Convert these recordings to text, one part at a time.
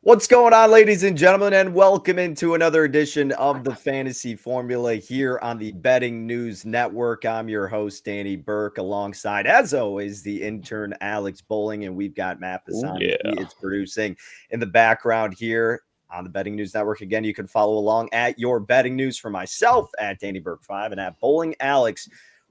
What's going on, ladies and gentlemen, and welcome into another edition of the Fantasy Formula here on the Betting News Network. I'm your host, Danny Burke, alongside, as always, the intern Alex Bowling, and we've got Matt Oh, Pisani. He yeah. is producing in the background here on the Betting News Network. Again, you can follow along at Your Betting News for myself at Danny Burke 5 and at Bowling Alex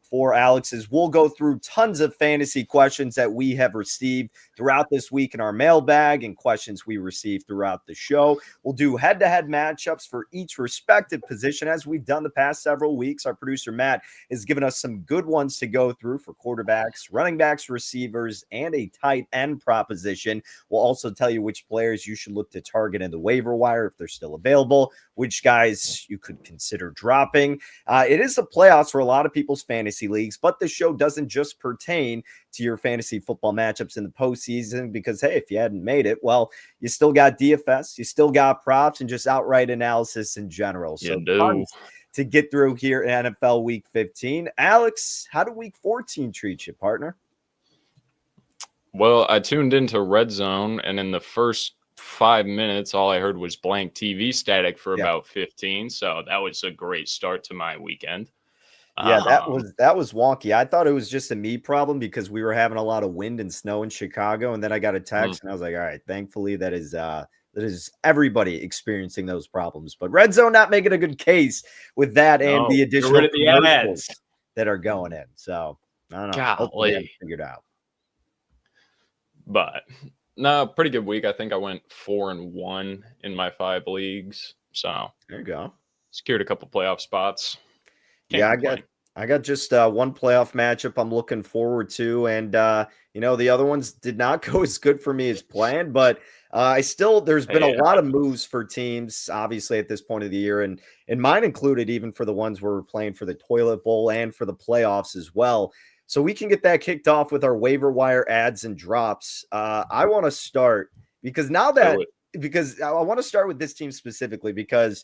for Alex's. We'll go through tons of fantasy questions that we have received throughout this week in our mailbag and questions we received throughout the show. We'll do head-to-head matchups for each respective position as we've done the past several weeks. Our producer Matt has given us some good ones to go through for quarterbacks, running backs, receivers, and a tight end proposition. We'll also tell you which players you should look to target in the waiver wire if they're still available, which guys you could consider dropping. It is the playoffs for a lot of people's fantasy leagues, but the show doesn't just pertain to your fantasy football matchups in the postseason because, hey, if you hadn't made it, well, you still got DFS, you still got props, and just outright analysis in general. So tons to get through here in NFL Week 15. Alex, how did Week 14 treat you, partner? Well, I tuned into Red Zone, and in the first 5 minutes, all I heard was blank TV static for about 15. So that was a great start to my weekend. Yeah, that was wonky. I thought it was just a me problem because we were having a lot of wind and snow in Chicago, and then I got a text and I was like, all right, thankfully that is everybody experiencing those problems. But Red Zone not making a good case with that and the additional commercials that are going in. So I don't know. Hopefully they have it figured out. But no, pretty good week. I think I went 4-1 in my 5 leagues. So there you go. Secured a couple playoff spots. I got just one playoff matchup I'm looking forward to, and the other ones did not go as good for me as planned, but there's been a lot of moves for teams, obviously at this point of the year, and mine included, even for the ones where we're playing for the Toilet Bowl and for the playoffs as well. So we can get that kicked off with our waiver wire ads and drops. I want to start because I want to start with this team specifically because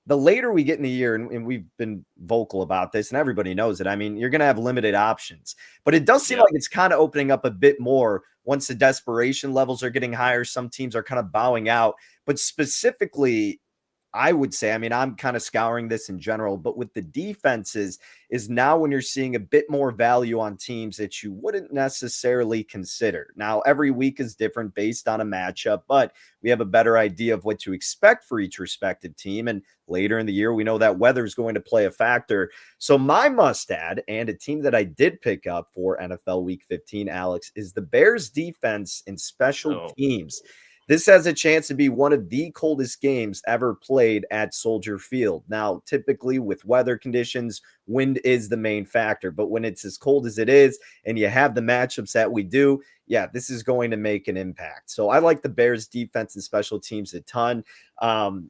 the later we get in the year, and we've been vocal about this, and everybody knows it. I mean, you're going to have limited options, but it does seem like it's kind of opening up a bit more once the desperation levels are getting higher. Some teams are kind of bowing out, but specifically, I would say, I mean, I'm kind of scouring this in general, but with the defenses is now when you're seeing a bit more value on teams that you wouldn't necessarily consider. Now, every week is different based on a matchup, but we have a better idea of what to expect for each respective team. And later in the year, we know that weather is going to play a factor. So my must add, and a team that I did pick up for NFL Week 15, Alex, is the Bears defense and special teams. This has a chance to be one of the coldest games ever played at Soldier Field. Now, typically with weather conditions, wind is the main factor. But when it's as cold as it is and you have the matchups that we do, this is going to make an impact. So I like the Bears defense and special teams a ton.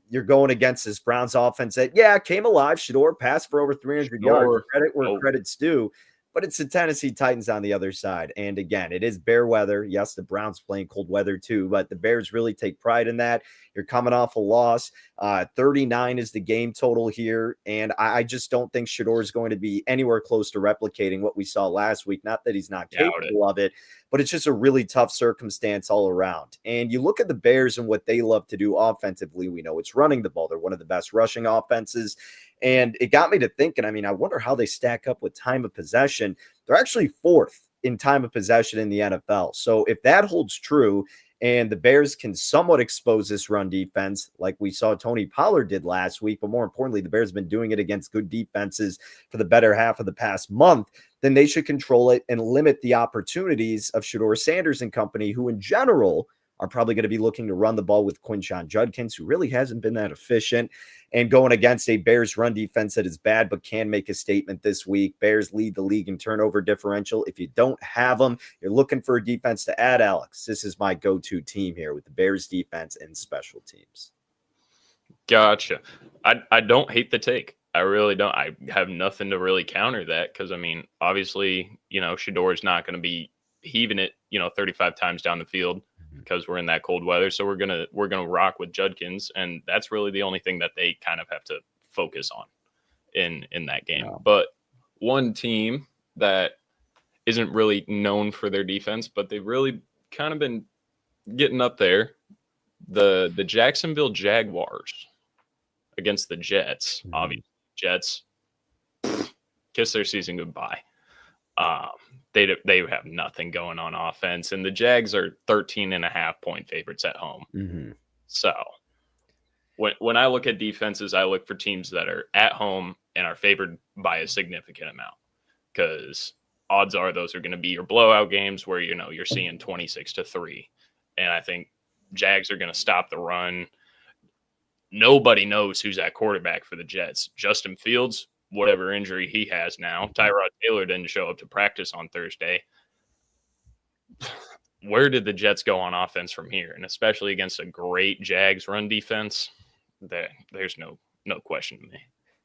You're going against this Browns offense that, came alive. Shedeur passed for over 300 yards. Credit where credit's due. But it's the Tennessee Titans on the other side. And again, it is bear weather. Yes, the Browns playing cold weather too, but the Bears really take pride in that. You're coming off a loss. 39 is the game total here. And I just don't think Shedeur is going to be anywhere close to replicating what we saw last week. Not that he's not capable of it, but it's just a really tough circumstance all around. And you look at the Bears and what they love to do offensively. We know it's running the ball. They're one of the best rushing offenses. And it got me to thinking, I mean, I wonder how they stack up with time of possession. They're actually 4th in time of possession in the NFL. So if that holds true and the Bears can somewhat expose this run defense like we saw Tony Pollard did last week, but more importantly, the Bears have been doing it against good defenses for the better half of the past month, then they should control it and limit the opportunities of Shedeur Sanders and company, who in general are probably going to be looking to run the ball with Quinshon Judkins, who really hasn't been that efficient, and going against a Bears run defense that is bad but can make a statement this week. Bears lead the league in turnover differential. If you don't have them, you're looking for a defense to add, Alex. This is my go-to team here with the Bears defense and special teams. Gotcha. I don't hate the take. I really don't. I have nothing to really counter that because, I mean, obviously, Shedeur is not going to be heaving it, 35 times down the field because we're in that cold weather. So we're gonna rock with Judkins, and that's really the only thing that they kind of have to focus on in that game. Wow. But one team that isn't really known for their defense, but they've really kind of been getting up there, The Jacksonville Jaguars against the Jets. Mhm. Obviously, Jets kiss their season goodbye. Um, they have nothing going on offense, and the Jags are 13.5-point favorites at home. Mhm. So when I look at defenses, I look for teams that are at home and are favored by a significant amount, because odds are those are going to be your blowout games where you're seeing 26-3, and I think Jags are going to stop the run. Nobody knows who's at quarterback for the Jets. Justin Fields, whatever injury he has now. Tyrod Taylor didn't show up to practice on Thursday. Where did the Jets go on offense from here? And especially against a great Jags run defense, there's no question to me.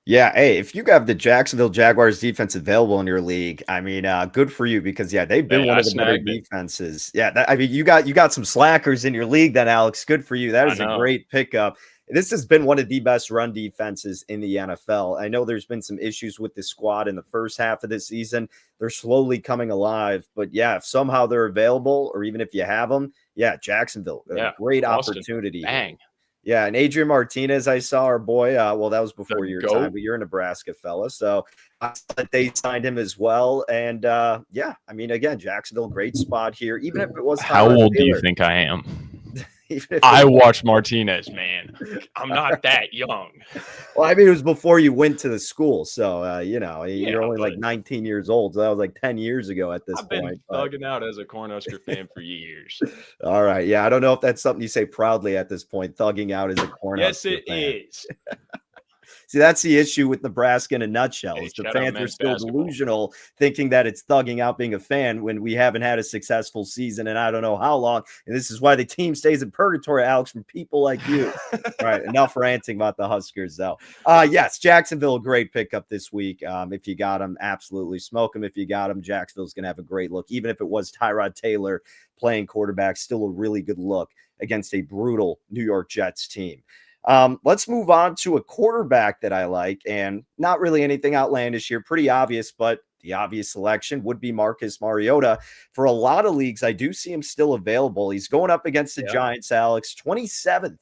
Yeah, hey, if you have the Jacksonville Jaguars defense available in your league, I mean, good for you, because they've been Hey, one I of the better snagged it. defenses. Yeah, I mean, you got some slackers in your league then, Alex. Good for you. That I is a know. great pickup. This has been one of the best run defenses in the NFL. I know there's been some issues with the squad in the first half of the season. They're slowly coming alive, but yeah, if somehow they're available, or even if you have them, yeah, Jacksonville, a Yeah, great Austin, opportunity here. bang. Yeah, and Adrian Martinez, I saw our boy. Well, that was before The your time, GOAT. but you're a Nebraska fella, so I saw that they signed him as well. And yeah, I mean, again, Jacksonville, great spot here. Even if it was How Tyrod old do you Taylor, think I am? even if I it, watched Martinez, man. I'm not that young. well, I mean, it was before you went to the school, so Yeah, you're only like but 19 years old. So that was like 10 years ago at this I've been point. But thugging out as a Cornhusker fan for years. all right, yeah, I don't know if that's something you say proudly at this point. Thugging out as a Yes, Cornhusker it fan. is. See, that's the issue with Nebraska in a nutshell. Hey, Is the shout out fans are men's still basketball. delusional, thinking that it's thugging out being a fan when we haven't had a successful season and I don't know how long. And this is why the team stays in purgatory, Alex, from people like you. All right, enough ranting about the Huskers, though. Yes, Jacksonville, great pickup this week. If you got them, absolutely smoke them. If you got them, Jacksonville's going to have a great look. Even if it was Tyrod Taylor playing quarterback, still a really good look against a brutal New York Jets team. Let's move on to a quarterback that I like, and not really anything outlandish here, pretty obvious, but the obvious selection would be Marcus Mariota. For a lot of leagues, I do see him still available. He's going up against the Giants, Alex. 27th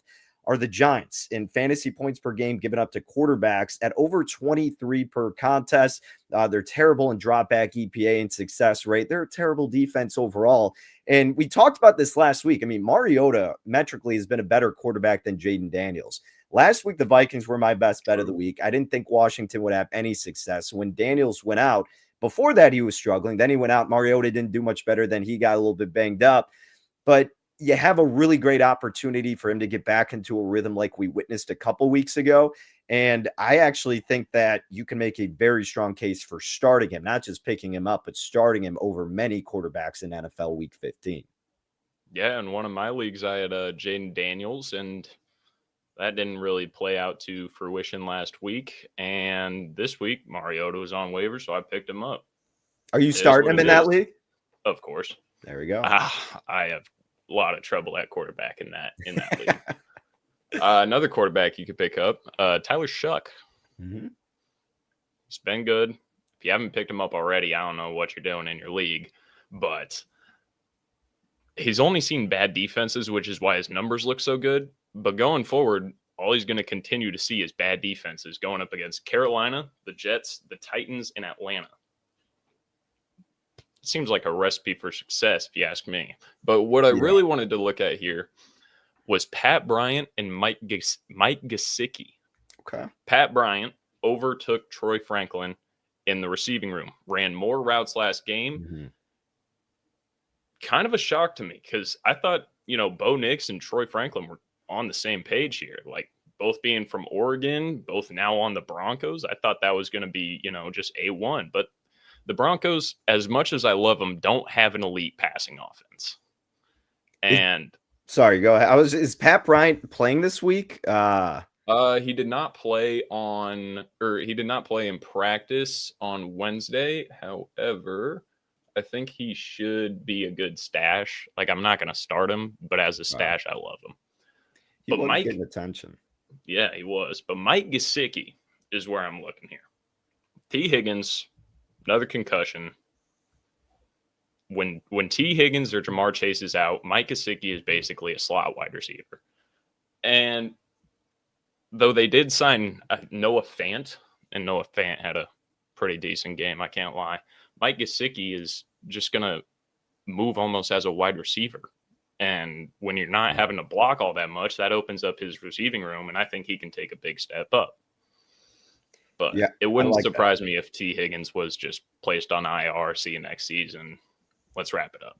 are the Giants in fantasy points per game given up to quarterbacks at over 23 per contest. They're terrible in drop back EPA and success rate. They're a terrible defense overall. And we talked about this last week. I mean, Mariota metrically has been a better quarterback than Jaden Daniels. Last week, the Vikings were my best bet of the week. I didn't think Washington would have any success. When Daniels went out, before that, he was struggling. Then he went out. Mariota didn't do much better. Then he got a little bit banged up. But you have a really great opportunity for him to get back into a rhythm like we witnessed a couple weeks ago. And I actually think that you can make a very strong case for starting him, not just picking him up, but starting him over many quarterbacks in NFL Week 15. Yeah, in one of my leagues, I had Jaden Daniels, and that didn't really play out to fruition last week. And this week, Mariota was on waivers, so I picked him up. Are you starting him in that league? Of course. There we go. I have a lot of trouble at quarterback in that league. Another quarterback you could pick up, Tyler Shuck. Mm-hmm. He's been good. If you haven't picked him up already, I don't know what you're doing in your league, but he's only seen bad defenses, which is why his numbers look so good. But going forward, all he's going to continue to see is bad defenses going up against Carolina, the Jets, the Titans, and Atlanta. It seems like a recipe for success, if you ask me. But what I really wanted to look at here was Pat Bryant and Mike Gesicki. Okay. Pat Bryant overtook Troy Franklin in the receiving room, ran more routes last game. Mm-hmm. Kind of a shock to me, because I thought, Bo Nix and Troy Franklin were on the same page here, like both being from Oregon, both now on the Broncos. I thought that was going to be, just A1. But the Broncos, as much as I love them, don't have an elite passing offense. And sorry, go ahead. Is Pat Bryant playing this week? He did not play in practice on Wednesday. However, I think he should be a good stash. Like, I'm not going to start him, but as a stash, I love him. He was getting attention. Yeah, he was. But Mike Gesicki is where I'm looking here. T. Higgins, another concussion. When T. Higgins or Jamar Chase is out, Mike Gesicki is basically a slot wide receiver. And though they did sign Noah Fant, and Noah Fant had a pretty decent game, I can't lie. Mike Gesicki is just going to move almost as a wide receiver. And when you're not having to block all that much, that opens up his receiving room, and I think he can take a big step up. But Yeah, it wouldn't like surprise me if T. Higgins was just placed on IR. See you next season. Let's wrap it up.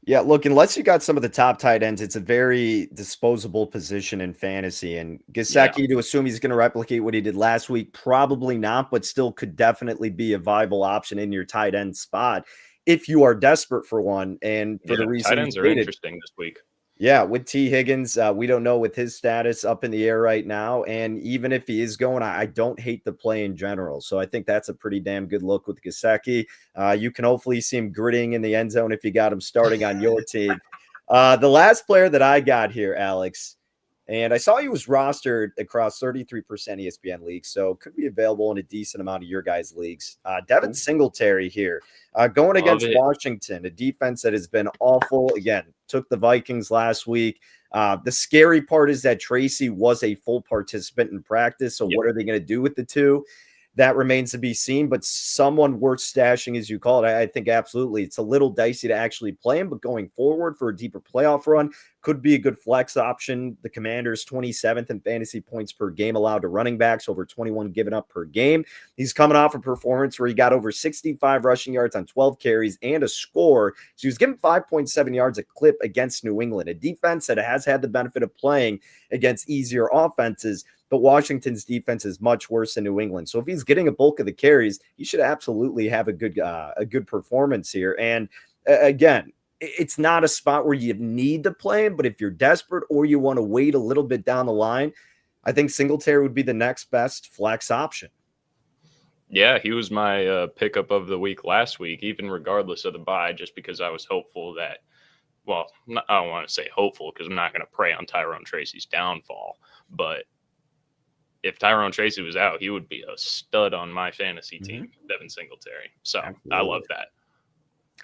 Yeah, look, unless you got some of the top tight ends, it's a very disposable position in fantasy. And Gesicki, to assume he's going to replicate what he did last week, probably not, but still could definitely be a viable option in your tight end spot if you are desperate for one. And for the reason tight you ends are stated, interesting this week. yeah, with T. Higgins, we don't know with his status up in the air right now. And even if he is going, I don't hate the play in general. So I think that's a pretty damn good look with Gesicki. You can hopefully see him gritting in the end zone if you got him starting on your team. The last player that I got here, Alex, and I saw he was rostered across 33% ESPN leagues, so could be available in a decent amount of your guys' leagues. Devin Singletary here, going against Washington, a defense that has been awful. Again, took the Vikings last week. The scary part is that Tracy was a full participant in practice, so what are they going to do with the two? That remains to be seen, but someone worth stashing, as you call it, I think absolutely. It's a little dicey to actually play him, but going forward for a deeper playoff run could be a good flex option. The Commanders 27th in fantasy points per game allowed to running backs, over 21 given up per game. He's coming off a performance where he got over 65 rushing yards on 12 carries and a score. So he was given 5.7 yards a clip against New England, a defense that has had the benefit of playing against easier offenses. But Washington's defense is much worse than New England. So if he's getting a bulk of the carries, he should absolutely have a good performance here. And again, it's not a spot where you need to play him, but if you're desperate or you want to wait a little bit down the line, I think Singletary would be the next best flex option. Yeah, he was my pickup of the week last week, even regardless of the bye, just because I was hopeful that, well, I don't want to say hopeful because I'm not going to prey on Tyrone Tracy's downfall, but if Tyrone Tracy was out, he would be a stud on my fantasy team, Devin Singletary. So absolutely. I love that.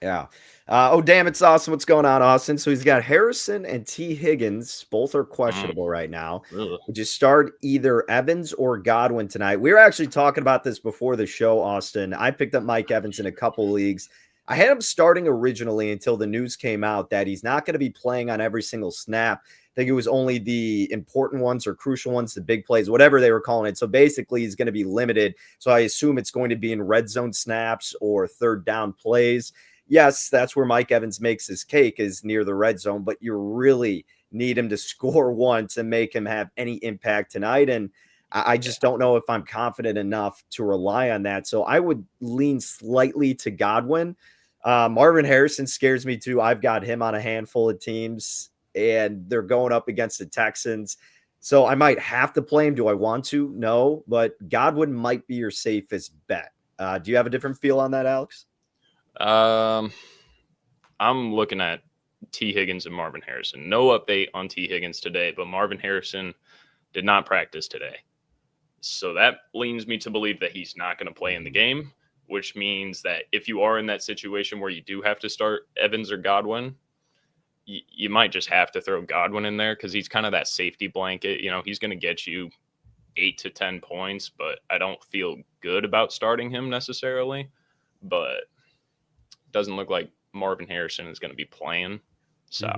Yeah. Oh, damn, it's Austin. What's going on, Austin? So he's got Harrison and T. Higgins. Both are questionable right now. Would you start either Evans or Godwin tonight? We were actually talking about this before the show, Austin. I picked up Mike Evans in a couple leagues. I had him starting originally until the news came out that he's not going to be playing on every single snap. I think it was only the important ones or crucial ones, the big plays, whatever they were calling it. So basically, he's going to be limited. So I assume it's going to be in red zone snaps or third down plays. Yes, that's where Mike Evans makes his cake, is near the red zone, but you really need him to score one to make him have any impact tonight. And I just don't know if I'm confident enough to rely on that. So I would lean slightly to Godwin. Marvin Harrison scares me too. I've got him on a handful of teams, and they're going up against the Texans. So I might have to play him. Do I want to? No, but Godwin might be your safest bet. Do you have a different feel on that, Alex? I'm looking at T. Higgins and Marvin Harrison. No update on T. Higgins today, but Marvin Harrison did not practice today. So that leads me to believe that he's not going to play in the game, which means that if you are in that situation where you do have to start Evans or Godwin, you might just have to throw Godwin in there because he's kind of that safety blanket. You know, he's going to get you 8 to 10 points, but I don't feel good about starting him necessarily. But it doesn't look like Marvin Harrison is going to be playing. So,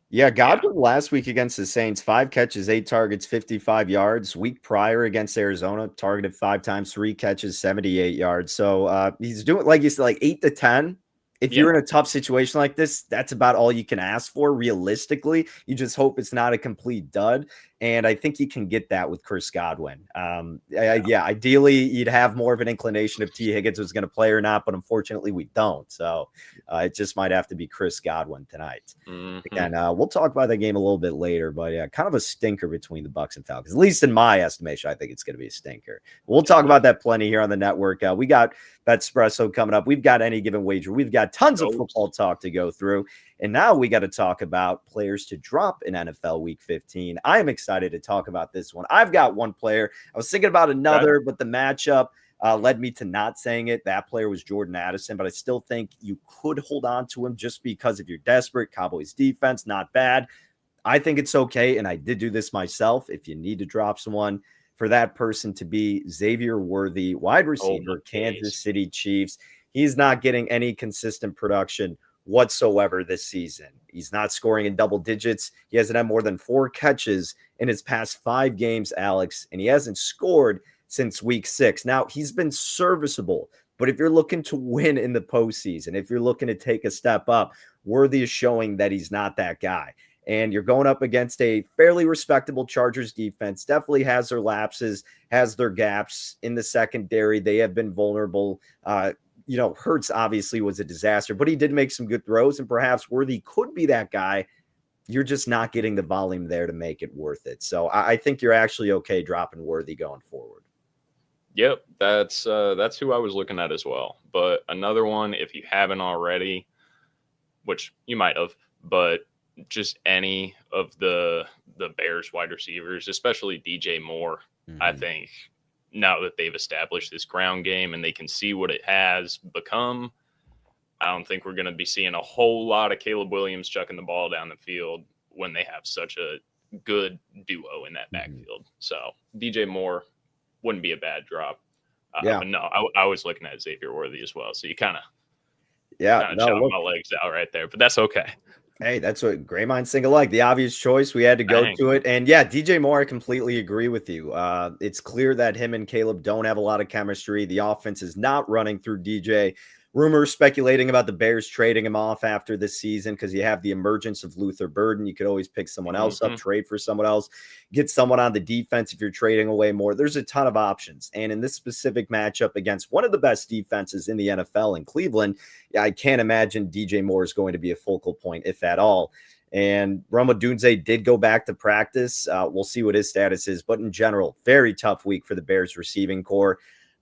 yeah, Godwin last week against the Saints, 5 catches, 8 targets, 55 yards. Week prior against Arizona, targeted 5 times, 3 catches, 78 yards. So he's doing, like you said, like 8 to 10. If you're in a tough situation like this, that's about all you can ask for realistically. You just hope it's not a complete dud. And I think you can get that with Chris Godwin. Ideally, you'd have more of an inclination if T. Higgins was going to play or not, but unfortunately, we don't. So it just might have to be Chris Godwin tonight. Again, we'll talk about that game a little bit later, but yeah, kind of a stinker between the Bucs and Falcons. At least in my estimation, I think it's going to be a stinker. We'll talk about that plenty here on the network. We got BETSPRESSO coming up. We've got Any Given Wager. We've got tons of football talk to go through. And now we got to talk about players to drop in NFL Week 15. I am excited to talk about this one. I've got one player. I was thinking about another, but the matchup led me to not saying it. That player was Jordan Addison, but I still think you could hold on to him just because if you're desperate. Cowboys defense, not bad. I think it's okay, and I did do this myself. If you need to drop someone, for that person to be Xavier Worthy, wide Oh my receiver, Kansas days. City Chiefs. He's not getting any consistent production whatsoever this season. He's not scoring in double digits. He hasn't had more than 4 catches in his past 5 games, Alex, and he hasn't scored since week 6. Now, he's been serviceable, but if you're looking to win in the postseason, if you're looking to take a step up, Worthy is showing that he's not that guy. And you're going up against a fairly respectable Chargers defense. Definitely has their lapses, has their gaps in the secondary. They have been vulnerable. Hurts obviously was a disaster, but he did make some good throws, and perhaps Worthy could be that guy. You're just not getting the volume there to make it worth it. So I think you're actually okay dropping Worthy going forward. Yep, that's who I was looking at as well. But another one, if you haven't already, which you might have, but just any of the Bears wide receivers, especially DJ Moore, I think now that they've established this ground game and they can see what it has become, I don't think we're going to be seeing a whole lot of Caleb Williams chucking the ball down the field when they have such a good duo in that backfield. So DJ Moore wouldn't be a bad drop. But no, I was looking at Xavier Worthy as well. So you kind of chopped my legs out right there, but that's okay. Hey, that's what great minds think alike. The obvious choice. We had to go to it. And yeah, DJ Moore, I completely agree with you. It's clear that him and Caleb don't have a lot of chemistry. The offense is not running through DJ. Rumors speculating about the Bears trading him off after this season because you have the emergence of Luther Burden. You could always pick someone else up, trade for someone else, get someone on the defense if you're trading away more. There's a ton of options. And in this specific matchup against one of the best defenses in the NFL in Cleveland, I can't imagine DJ Moore is going to be a focal point, if at all. And Rome Odunze did go back to practice. We'll see what his status is. But in general, very tough week for the Bears receiving core.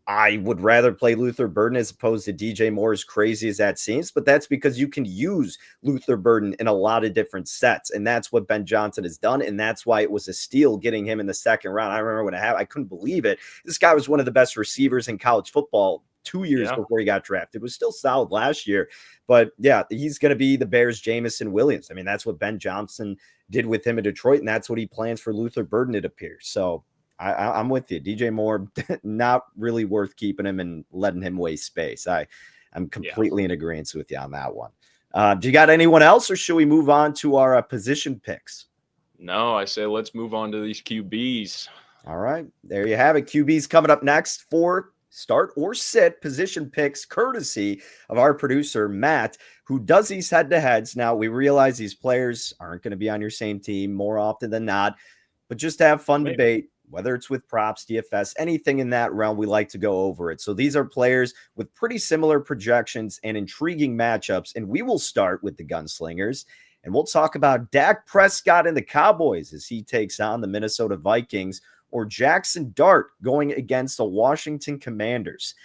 I would rather play Luther Burden as opposed to DJ Moore, as crazy as that seems, but that's because you can use Luther Burden in a lot of different sets, and that's what Ben Johnson has done, and that's why it was a steal getting him in the second round. I remember when I couldn't believe it. This guy was one of the best receivers in college football 2 years before he got drafted. It was still solid last year, but yeah, he's going to be the Bears' Jamison Williams. I mean, that's what Ben Johnson did with him in Detroit, and that's what he plans for Luther Burden, it appears. So I'm with you. DJ Moore, not really worth keeping him and letting him waste space. I'm completely in agreement with you on that one. Do you got anyone else, or should we move on to our position picks? No, I say let's move on to these QBs. All right. There you have it. QBs coming up next for start or sit position picks, courtesy of our producer, Matt, who does these head-to-heads. Now, we realize these players aren't going to be on your same team more often than not, but just to have fun debate, whether it's with props, DFS, anything in that realm, we like to go over it. So these are players with pretty similar projections and intriguing matchups. And we will start with the Gunslingers, and we'll talk about Dak Prescott and the Cowboys as he takes on the Minnesota Vikings, or Jackson Dart going against the Washington Commanders.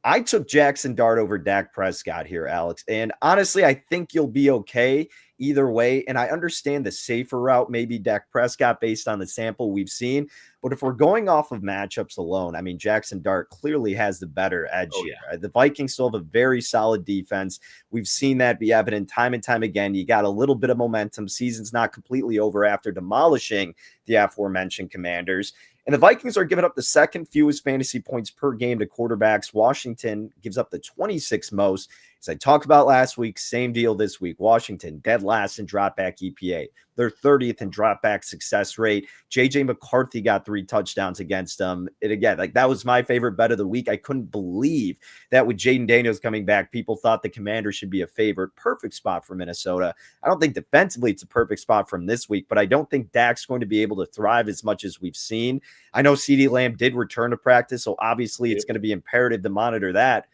I took Jackson Dart over Dak Prescott here, Alex. And honestly, I think you'll be okay either way. And I understand the safer route, maybe Dak Prescott based on the sample we've seen. But if we're going off of matchups alone, I mean, Jackson Dart clearly has the better edge here. The Vikings still have a very solid defense. We've seen that be evident time and time again. You got a little bit of momentum. Season's not completely over after demolishing the aforementioned Commanders. And the Vikings are giving up the second fewest fantasy points per game to quarterbacks. Washington gives up the 26th most. As I talked about last week, same deal this week. Washington dead last in dropback EPA. They're 30th in dropback success rate. J.J. McCarthy got 3 touchdowns against them. And again, that was my favorite bet of the week. I couldn't believe that with Jaden Daniels coming back, people thought the Commanders should be a favorite. Perfect spot for Minnesota. I don't think defensively it's a perfect spot from this week, but I don't think Dak's going to be able to thrive as much as we've seen. I know CeeDee Lamb did return to practice, so obviously it's going to be imperative to monitor that.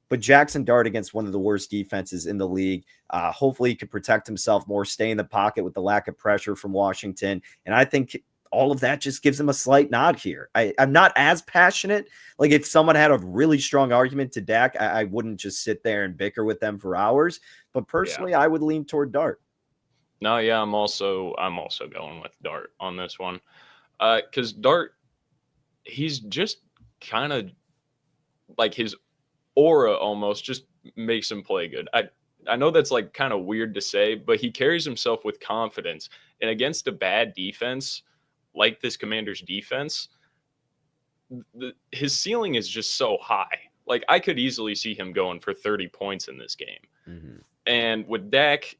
But Jackson Dart against one of the worst defenses in the league. Hopefully he could protect himself more, stay in the pocket with the lack of pressure from Washington. And I think all of that just gives him a slight nod here. I'm not as passionate. Like if someone had a really strong argument to Dak, I wouldn't just sit there and bicker with them for hours. But personally, I would lean toward Dart. No, yeah, I'm also going with Dart on this one. Because Dart, he's just kind of like his aura almost just makes him play good. I know that's like kind of weird to say, but he carries himself with confidence. And against a bad defense like this Commanders defense, his ceiling is just so high. Like I could easily see him going for 30 points in this game. Mm-hmm. And with Dak,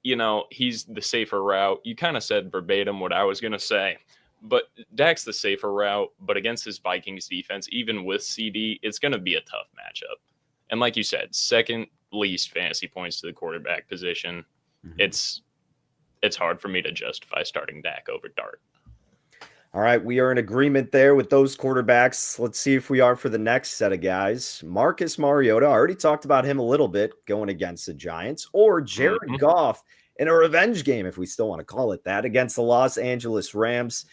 he's the safer route. You kind of said verbatim what I was going to say. But Dak's the safer route, but against his Vikings defense, even with CD, it's going to be a tough matchup. And like you said, second least fantasy points to the quarterback position. Mm-hmm. It's hard for me to justify starting Dak over Dart. All right, we are in agreement there with those quarterbacks. Let's see if we are for the next set of guys. Marcus Mariota, I already talked about him a little bit going against the Giants, or Jared Goff in a revenge game, if we still want to call it that, against the Los Angeles Rams.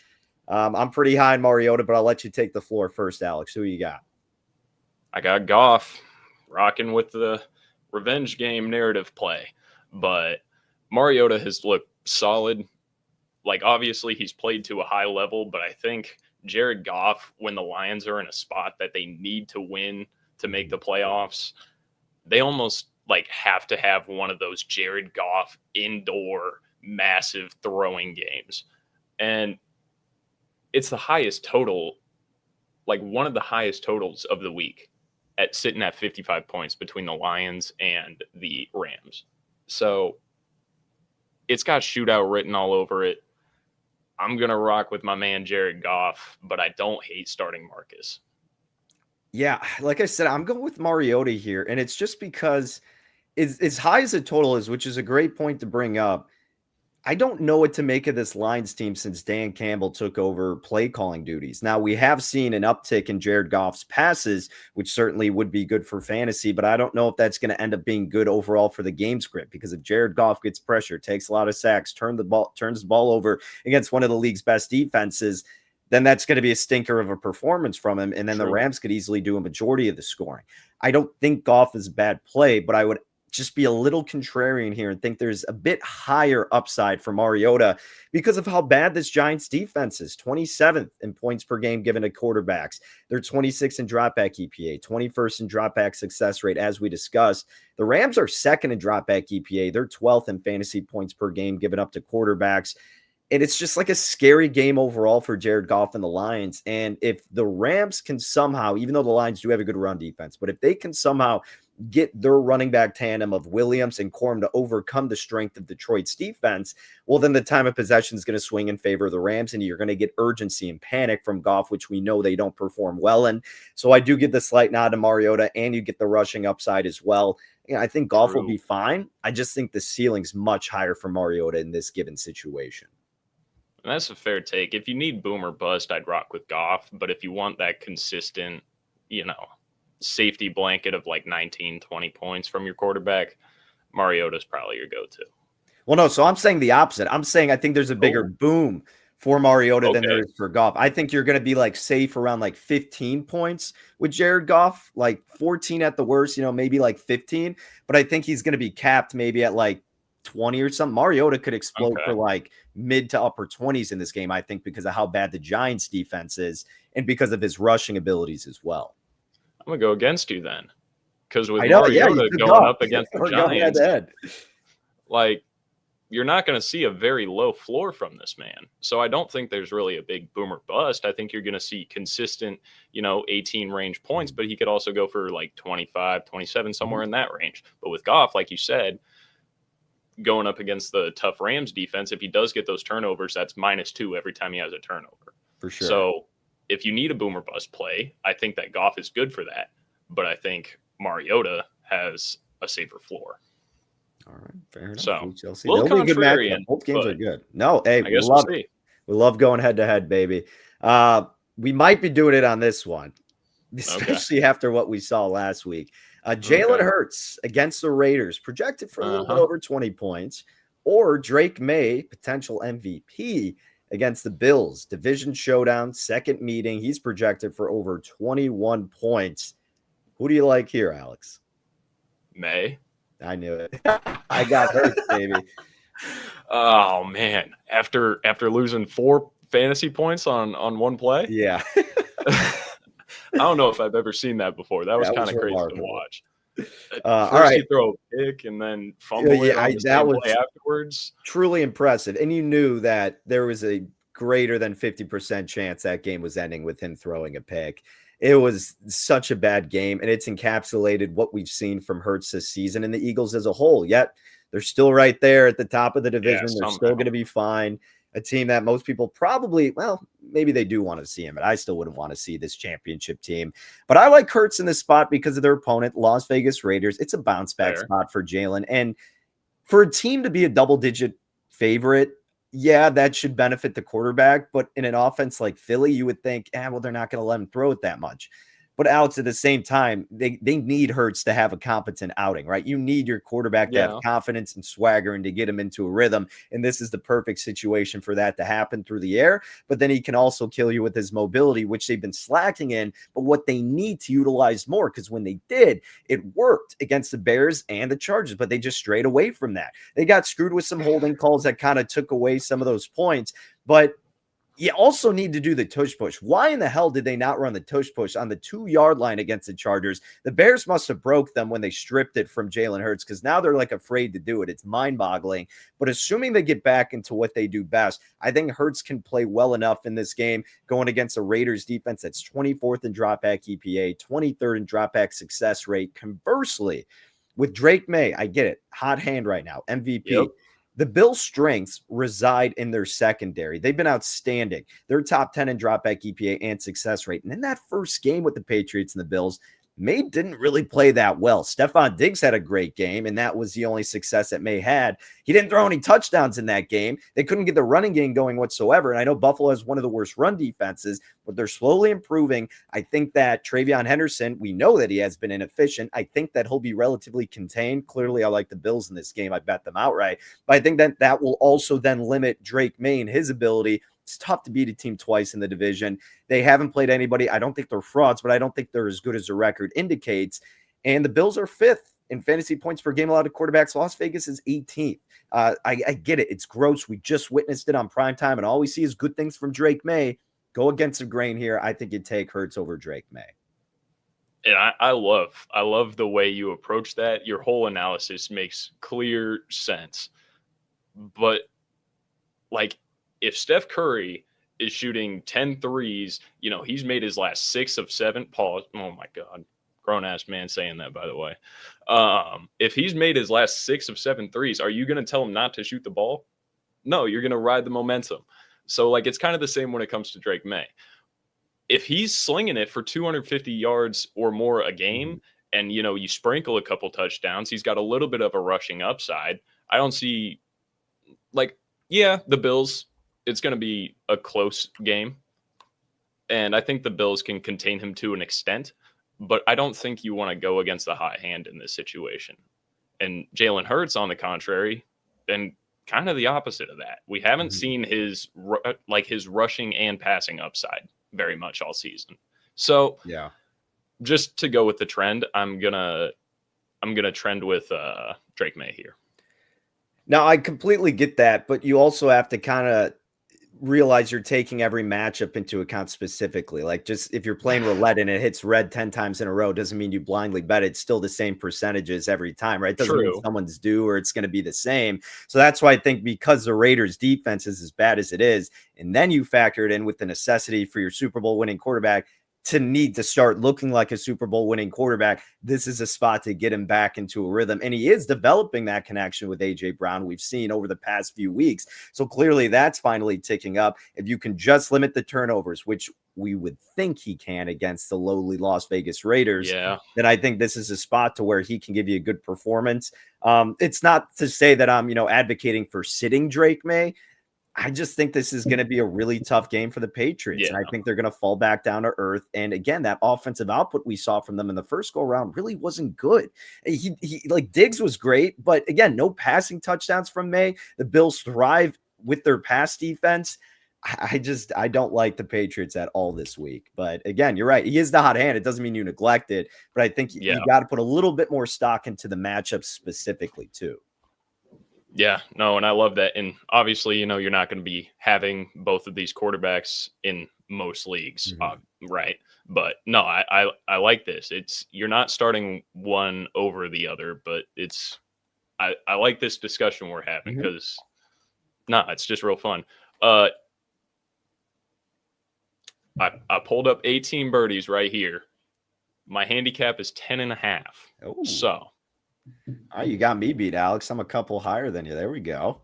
I'm pretty high in Mariota, but I'll let you take the floor first, Alex. Who you got? I got Goff rocking with the revenge game narrative play, but Mariota has looked solid. Like, obviously, he's played to a high level, but I think Jared Goff, when the Lions are in a spot that they need to win to make the playoffs, they almost have to have one of those Jared Goff indoor massive throwing games. And it's the highest total, one of the highest totals of the week, at sitting at 55 points between the Lions and the Rams. So it's got shootout written all over it. I'm going to rock with my man Jared Goff, but I don't hate starting Marcus. Yeah, like I said, I'm going with Mariota here, and it's just because as high as the total is, which is a great point to bring up, I don't know what to make of this Lions team since Dan Campbell took over play calling duties. Now, we have seen an uptick in Jared Goff's passes, which certainly would be good for fantasy, but I don't know if that's going to end up being good overall for the game script, because if Jared Goff gets pressure, takes a lot of sacks, turns the ball over against one of the league's best defenses, then that's going to be a stinker of a performance from him. And then the Rams could easily do a majority of the scoring. I don't think Goff is a bad play, but I would just be a little contrarian here and think there's a bit higher upside for Mariota because of how bad this Giants defense is. 27th in points per game given to quarterbacks. They're 26th in dropback EPA, 21st in dropback success rate, as we discussed. The Rams are second in dropback EPA. They're 12th in fantasy points per game given up to quarterbacks. And it's just like a scary game overall for Jared Goff and the Lions. And if the Rams can somehow, even though the Lions do have a good run defense, but if they can somehow get their running back tandem of Williams and Corum to overcome the strength of Detroit's defense, well, then the time of possession is going to swing in favor of the Rams, and you're going to get urgency and panic from Goff, which we know they don't perform well in. So I do give the slight nod to Mariota, and you get the rushing upside as well. I think Goff will be fine. I just think the ceiling's much higher for Mariota in this given situation. And that's a fair take. If you need boom or bust, I'd rock with Goff. But if you want that consistent, safety blanket of 19, 20 points from your quarterback, Mariota's probably your go-to. Well, no, so I'm saying the opposite. I'm saying I think there's a bigger boom for Mariota than there is for Goff. I think you're going to be safe around 15 points with Jared Goff, 14 at the worst, maybe 15. But I think he's going to be capped maybe at 20 or something. Mariota could explode for mid to upper 20s in this game, I think, because of how bad the Giants defense is and because of his rushing abilities as well. I'm going to go against you then. Because with Mariota going up against the Giants, you're not going to see a very low floor from this man. So I don't think there's really a big boom or bust. I think you're going to see consistent, 18 range points, but he could also go for 25, 27, somewhere in that range. But with Goff, like you said, going up against the tough Rams defense, if he does get those turnovers, that's -2 every time he has a turnover. For sure. So if you need a boom or bust play, I think that Goff is good for that. But I think Mariota has a safer floor. All right, fair enough. So, they'll be a good matchup. Both games are good. No, hey, we love it. We love going head-to-head, baby. We might be doing it on this one, especially after what we saw last week. Jalen Hurts against the Raiders, projected for a little bit over 20 points, or Drake May, potential MVP, against the Bills. Division showdown, second meeting. He's projected for over 21 points. Who do you like here, Alex? May. I knew it. I got Hurts, baby. Oh, man. After losing 4 fantasy points on one play? Yeah. I don't know if I've ever seen that before. That was kind of crazy to watch. All First right. you throw a pick and then fumble it Yeah, on the that same was play afterwards. truly impressive. And you knew that there was a greater than 50% chance that game was ending with him throwing a pick. It was such a bad game, and it's encapsulated what we've seen from Hurts this season and the Eagles as a whole. Yet they're still right there at the top of the Yeah, division. They're still somehow. going to be fine. A team that most people probably, well, maybe they do want to see him, but I still wouldn't want to see this championship team. But I like Hurts in this spot because of their opponent, Las Vegas Raiders. It's a bounce back Fair. spot for Jalen. And for a team to be a double-digit favorite, yeah, that should benefit the quarterback. But in an offense like Philly, you would think, well, they're not going to let him throw it that much. But Alex, at the same time, they need Hurts to have a competent outing, right? You need your quarterback to have Yeah. confidence and swagger and to get him into a rhythm. And this is the perfect situation for that to happen through the air. But then he can also kill you with his mobility, which they've been slacking in, but what they need to utilize more, because when they did, it worked against the Bears and the Chargers, but they just strayed away from that. They got screwed with some holding calls that kind of took away some of those points. But you also need to do the tush push. Why in the hell did they not run the tush push on the 2-yard line against the Chargers? The Bears must have broke them when they stripped it from Jalen Hurts, because now they're like afraid to do it. It's mind-boggling. But assuming they get back into what they do best, I think Hurts can play well enough in this game going against a Raiders defense that's 24th in dropback EPA, 23rd in dropback success rate. Conversely, with Drake May, I get it. Hot hand right now, MVP. Yep. The Bills' strengths reside in their secondary. They've been outstanding. They're top 10 in dropback EPA and success rate. And in that first game with the Patriots and the Bills, May didn't really play that well. Stephon Diggs had a great game, and that was the only success that May had. He didn't throw any touchdowns in that game. They couldn't get the running game going whatsoever. And I know Buffalo has one of the worst run defenses, but they're slowly improving. I think that Travion Henderson, we know that he has been inefficient. I think that he'll be relatively contained. Clearly, I like the Bills in this game. I bet them outright. But I think that that will also then limit Drake May and his ability. It's tough to beat a team twice in the division. They haven't played anybody. I don't think they're frauds, but I don't think they're as good as their record indicates. And the Bills are 5th in fantasy points per game allowed to quarterbacks. Las Vegas is 18th. I get it. It's gross. We just witnessed it on primetime, and all we see is good things from Drake May. Go against the grain here. I think you'd take Hurts over Drake May. And I love the way you approach that. Your whole analysis makes clear sense. But like, if Steph Curry is shooting 10 threes, he's made his last 6 of 7. Pause. Oh my God. Grown ass man saying that, by the way. If he's made his last 6 of 7 threes, are you going to tell him not to shoot the ball? No, you're going to ride the momentum. So it's kind of the same when it comes to Drake May. If he's slinging it for 250 yards or more a game, and you sprinkle a couple touchdowns, he's got a little bit of a rushing upside. I don't see the Bills, it's going to be a close game. And I think the Bills can contain him to an extent, but I don't think you want to go against the hot hand in this situation. And Jalen Hurts, on the contrary, been kind of the opposite of that. We haven't seen his rushing and passing upside very much all season. So yeah, just to go with the trend, I'm gonna trend with Drake May here. Now, I completely get that, but you also have to kind of realize you're taking every matchup into account specifically. Like, just if you're playing roulette and it hits red 10 times in a row, doesn't mean you blindly bet it's still the same percentages every time, right? It doesn't mean someone's due or it's going to be the same. So that's why I think, because the Raiders defense is as bad as it is, and then you factor it in with the necessity for your Super Bowl winning quarterback to need to start looking like a Super Bowl winning quarterback, this is a spot to get him back into a rhythm. And he is developing that connection with A.J. Brown we've seen over the past few weeks. So clearly that's finally ticking up. If you can just limit the turnovers, which we would think he can against the lowly Las Vegas Raiders, then I think this is a spot to where he can give you a good performance. It's not to say that I'm, advocating for sitting Drake May. I just think this is going to be a really tough game for the Patriots. And I think they're going to fall back down to earth. And again, that offensive output we saw from them in the first go round really wasn't good. He Diggs was great, but again, no passing touchdowns from May. The Bills thrive with their pass defense. I don't like the Patriots at all this week. But again, you're right. He is the hot hand. It doesn't mean you neglect it, but I think you got to put a little bit more stock into the matchup specifically too. Yeah, no, and I love that. And obviously, you're not going to be having both of these quarterbacks in most leagues, Mhm. right? But no, I like this. It's you're not starting one over the other, but I like this discussion we're having Mhm. because no, it's just real fun. Uh, I pulled up 18 birdies right here. My handicap is 10.5. Oh, So you got me beat, Alex. I'm a couple higher than you. There we go.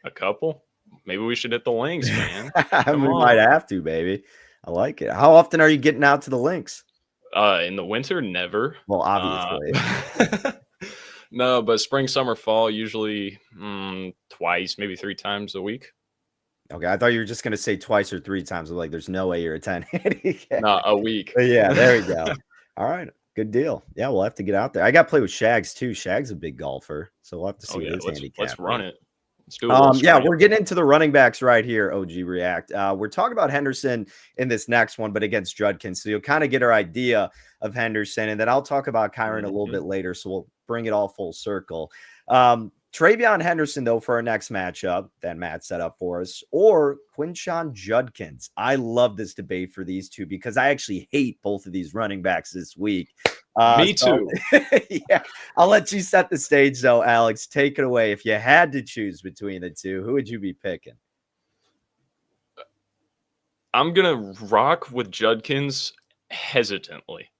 a couple. Maybe we should hit the links, man. Come We might on. have to, baby. I like it. How often are you getting out to the links? In the winter, never. Well, Uh, obviously. no, but spring, summer, fall, usually twice, maybe 3 times a week. Okay, I thought you were just gonna say twice or three times. I'm like, there's no way you're a 10 handicap. Not a week. But yeah, there we go. All right, good deal. Yeah, we'll have to get out there. I got to play with Shags too. Shags a big golfer, so we'll have to see Oh what yeah, his let's handicap run is. it. Let's do a little Yeah, scram. we're getting into the running backs right here, OG React. We're talking about Henderson in this next one, but against Judkins. So you'll kind of get our idea of Henderson, and then I'll talk about Kyron a little Mhm. bit later. So we'll bring it all full circle. Travion Henderson, though, for our next matchup that Matt set up for us, or Quinshon Judkins. I love this debate for these two because I actually hate both of these running backs this week. Me So too. yeah, I'll let you set the stage though, Alex. Take it away. If you had to choose between the two, who would you be picking? I'm gonna rock with Judkins hesitantly.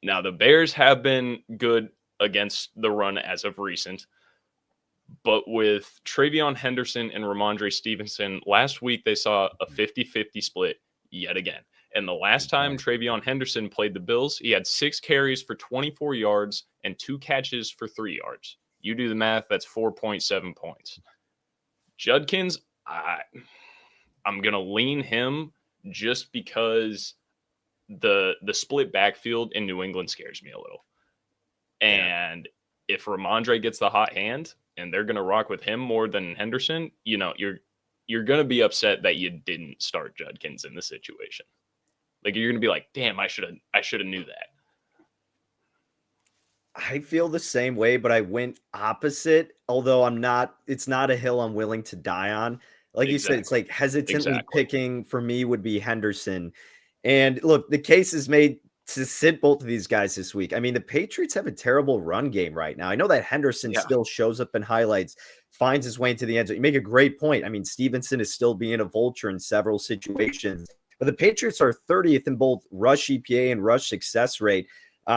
Now the Bears have been good against the run as of recent, but with Travion Henderson and Ramondre Stevenson, last week they saw a 50-50 split yet again. And the last time Okay. Travion Henderson played the Bills, he had 6 carries for 24 yards and 2 catches for 3 yards. You do the math, that's 4.7 points. Judkins, I'm gonna lean him just because the split backfield in New England scares me a little. Yeah. And if Ramondre gets the hot hand and they're gonna rock with him more than Henderson, you're gonna be upset that you didn't start Judkins in the situation. Like you're gonna be like, damn, I should have knew that. I feel the same way, but I went opposite. Although it's not a hill I'm willing to die on. Like you said, it's Exactly. like hesitantly Exactly. picking for me would be Henderson. And look, the case is made to sit both of these guys this week. I mean, the Patriots have a terrible run game right now. I know that Henderson Yeah. still shows up in highlights, finds his way into the end zone. You make a great point. I mean, Stevenson is still being a vulture in several situations, but the Patriots are 30th in both rush EPA and rush success rate.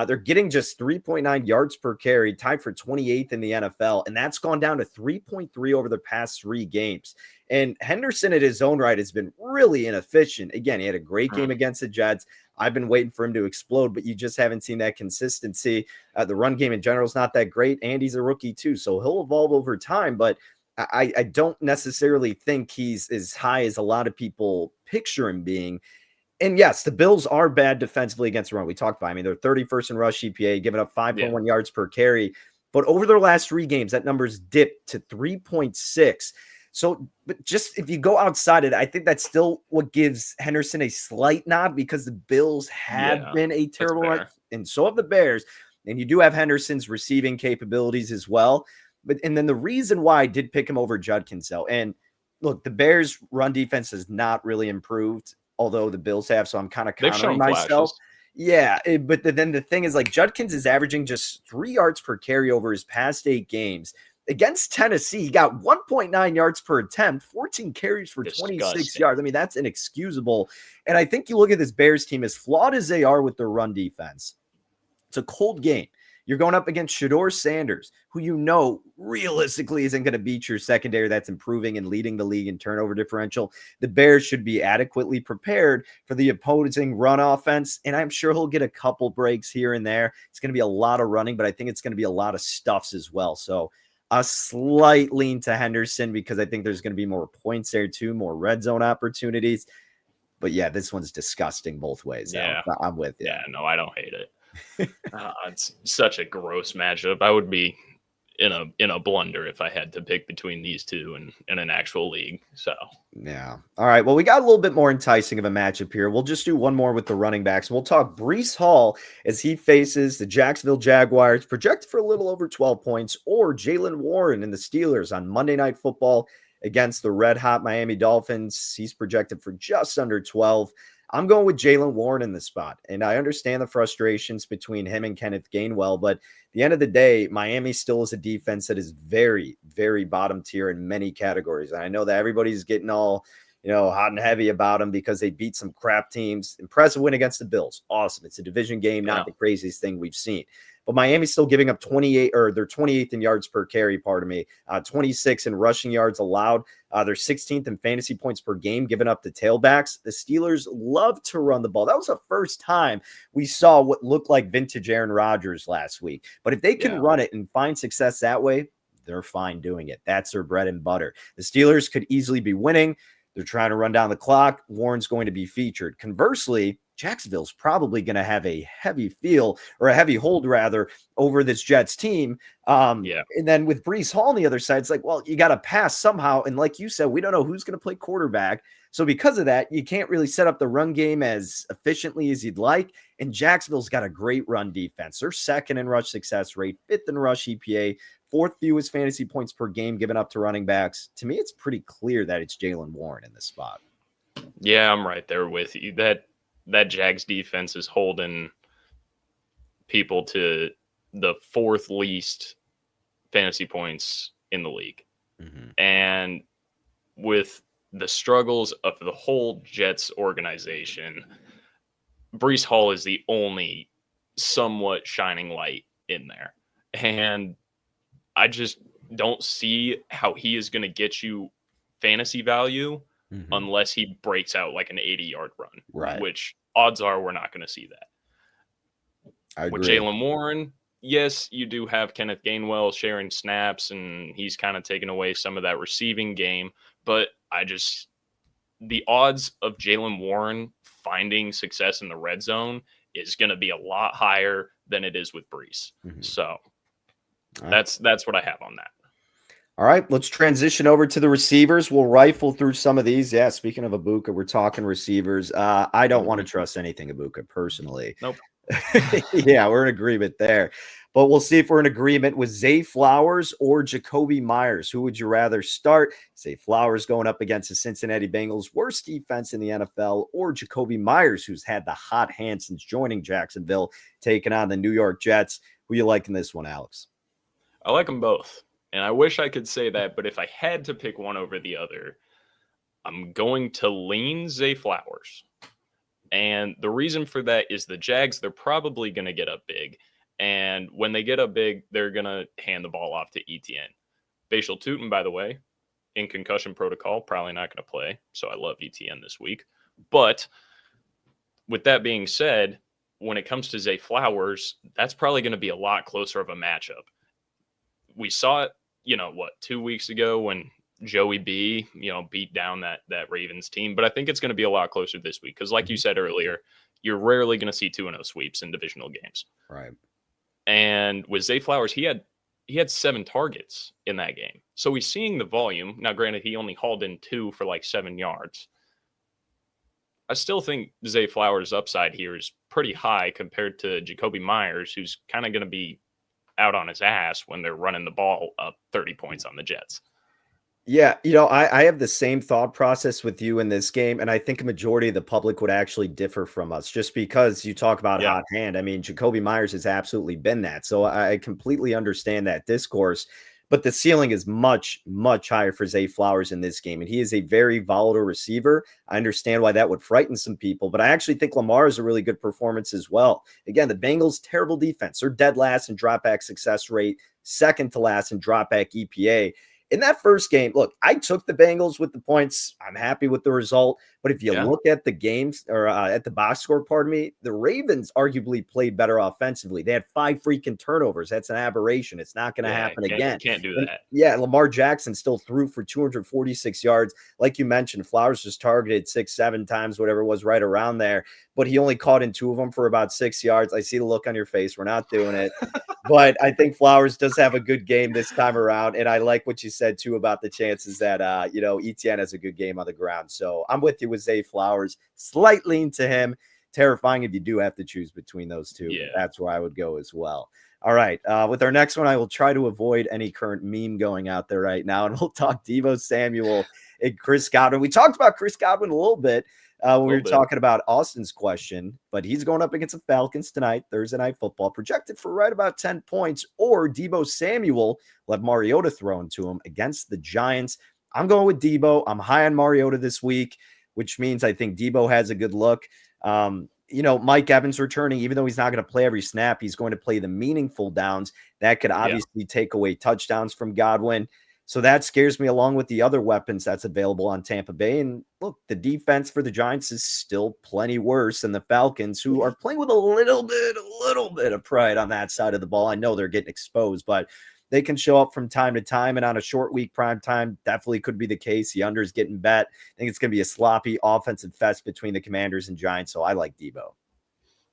They're getting just 3.9 yards per carry, tied for 28th in the NFL, and that's gone down to 3.3 over the past 3 games. And Henderson, at his own right, has been really inefficient. Again, he had a great game against the Jets. I've been waiting for him to explode, but you just haven't seen that consistency. The run game in general is not that great, and he's a rookie too, so he'll evolve over time. But I don't necessarily think he's as high as a lot of people picture him being. And yes, the Bills are bad defensively against the run. We talked about. I mean, they're 31st in rush EPA, giving up Yeah. 5.1 yards per carry. But over their last 3 games, that number's dipped to 3.6. So, but just if you go outside it, I think that's still what gives Henderson a slight nod because the Bills have Yeah. been a That's terrible run, fair. and so have the Bears. And you do have Henderson's receiving capabilities as well. And then the reason why I did pick him over Judkins, though, and look, the Bears' run defense has not really improved, although the Bills have. So I'm kind of They've countering shown myself. flashes. Yeah, but then the thing is, like, Judkins is averaging just 3 yards per carry over his past 8 games. Against Tennessee, he got 1.9 yards per attempt, 14 carries for 26 Disgusting. yards. I mean, that's inexcusable. And I think you look at this Bears team, as flawed as they are with their run defense, it's a cold game. You're going up against Shador Sanders, who you know realistically isn't going to beat your secondary that's improving and leading the league in turnover differential. The Bears should be adequately prepared for the opposing run offense, and I'm sure he'll get a couple breaks here and there. It's going to be a lot of running, but I think it's going to be a lot of stuffs as well. So a slight lean to Henderson because I think there's going to be more points there too, more red zone opportunities. But yeah, this one's disgusting both ways. Yeah. I'm with you. Yeah. No, I don't hate it. It's such a gross matchup. I would be in a blunder if I had to pick between these two in an actual league. So yeah. All right. Well, we got a little bit more enticing of a matchup here. We'll just do one more with the running backs. We'll talk Breece Hall as he faces the Jacksonville Jaguars, projected for a little over 12 points, or Jaylen Warren and the Steelers on Monday Night Football against the red-hot Miami Dolphins. He's projected for just under 12. I'm going with Jaylen Warren in this spot, and I understand the frustrations between him and Kenneth Gainwell, but at the end of the day, Miami still is a defense that is very, very bottom tier in many categories. And I know that everybody's getting all, hot and heavy about them because they beat some crap teams. Impressive win against the Bills. Awesome. It's a division game, not the craziest thing we've seen. But Miami's still giving up 28, or they're 28th in yards per carry, 26 in rushing yards allowed. They're 16th in fantasy points per game given up to tailbacks. The Steelers love to run the ball. That was the first time we saw what looked like vintage Aaron Rodgers last week. But if they can run it and find success that way, they're fine doing it. That's their bread and butter. The Steelers could easily be winning. They're trying to run down the clock. Warren's going to be featured. Conversely, Jacksonville's probably going to have a heavy hold rather over this Jets team. And then with Breece Hall on the other side, it's like, well, you got to pass somehow. And like you said, we don't know who's going to play quarterback. So because of that, you can't really set up the run game as efficiently as you'd like. And Jacksonville's got a great run defense. They're second in rush success rate, fifth in rush EPA, fourth fewest fantasy points per game given up to running backs. To me, it's pretty clear that it's Jaylen Warren in this spot. Yeah, I'm right there with you. That Jags defense is holding people to the fourth least fantasy points in the league. Mm-hmm. And with the struggles of the whole Jets organization, Breece Hall is the only somewhat shining light in there. And I just don't see how he is going to get you fantasy value unless he breaks out like an 80-yard run, which odds are we're not going to see that. With Jaylen Warren, yes, you do have Kenneth Gainwell sharing snaps, and he's kind of taking away some of that receiving game. But the odds of Jaylen Warren finding success in the red zone is going to be a lot higher than it is with Breece. So that's what I have on that. All right, let's transition over to the receivers. We'll rifle through some of these. Yeah, speaking of Ibuka, we're talking receivers. I don't want to trust anything Ibuka personally. Nope. Yeah, we're in agreement there. But we'll see if we're in agreement with Zay Flowers or Jacoby Myers. Who would you rather start? Zay Flowers going up against the Cincinnati Bengals, worst defense in the NFL, or Jacoby Myers, who's had the hot hand since joining Jacksonville, taking on the New York Jets. Who you liking this one, Alex? I like them both. And I wish I could say that, but if I had to pick one over the other, I'm going to lean Zay Flowers. And the reason for that is the Jags, they're probably going to get up big. And when they get up big, they're going to hand the ball off to ETN. Bashal Tutin, by the way, in concussion protocol, probably not going to play. So I love ETN this week. But with that being said, when it comes to Zay Flowers, that's probably going to be a lot closer of a matchup. We saw it, 2 weeks ago when Joey B, beat down that Ravens team. But I think it's going to be a lot closer this week because, like you said earlier, you're rarely going to see 2-0 sweeps in divisional games. Right. And with Zay Flowers, he had 7 targets in that game. So he's seeing the volume. Now, granted, he only hauled in 2 for like 7 yards. I still think Zay Flowers' upside here is pretty high compared to Jacoby Myers, who's kind of going to be out on his ass when they're running the ball up 30 points on the Jets. Yeah, I have the same thought process with you in this game, and I think a majority of the public would actually differ from us just because you talk about hot hand. I mean, Jacoby Myers has absolutely been that, so I completely understand that discourse, but the ceiling is much, much higher for Zay Flowers in this game, and he is a very volatile receiver. I understand why that would frighten some people, but I actually think Lamar is a really good performance as well. Again, the Bengals, terrible defense. They're dead last in dropback success rate, second to last in dropback EPA. in that first game, look, I took the Bengals with the points. I'm happy with the result. But if you look at the games or at the box score, pardon me, the Ravens arguably played better offensively. They had 5 freaking turnovers. That's an aberration. It's not going to happen again. Can't do And, that. yeah, Lamar Jackson still threw for 246 yards. Like you mentioned, Flowers just targeted 6-7 times, whatever it was, right around there. But he only caught in 2 of them for about 6 yards. I see the look on your face. We're not doing it. But I think Flowers does have a good game this time around. And I like what you said, too, about the chances that, Etienne has a good game on the ground. So I'm with you with Zay Flowers. Slight lean to him. Terrifying if you do have to choose between those two. Yeah. That's where I would go as well. All right. With our next one, I will try to avoid any current meme going out there right now. And we'll talk Deebo Samuel and Chris Godwin. We talked about Chris Godwin a little bit when we were talking about Austin's question, but he's going up against the Falcons tonight, Thursday Night Football, projected for right about 10 points, or Deebo Samuel will have Mariota thrown to him against the Giants. I'm going with Deebo. I'm high on Mariota this week, which means I think Deebo has a good look. Mike Evans returning, even though he's not going to play every snap, he's going to play the meaningful downs. That could obviously take away touchdowns from Godwin. So that scares me along with the other weapons that's available on Tampa Bay. And look, the defense for the Giants is still plenty worse than the Falcons, who are playing with a little bit of pride on that side of the ball. I know they're getting exposed, but they can show up from time to time. And on a short week prime time, definitely could be the case. The under is getting bet. I think it's going to be a sloppy offensive fest between the Commanders and Giants. So I like Deebo.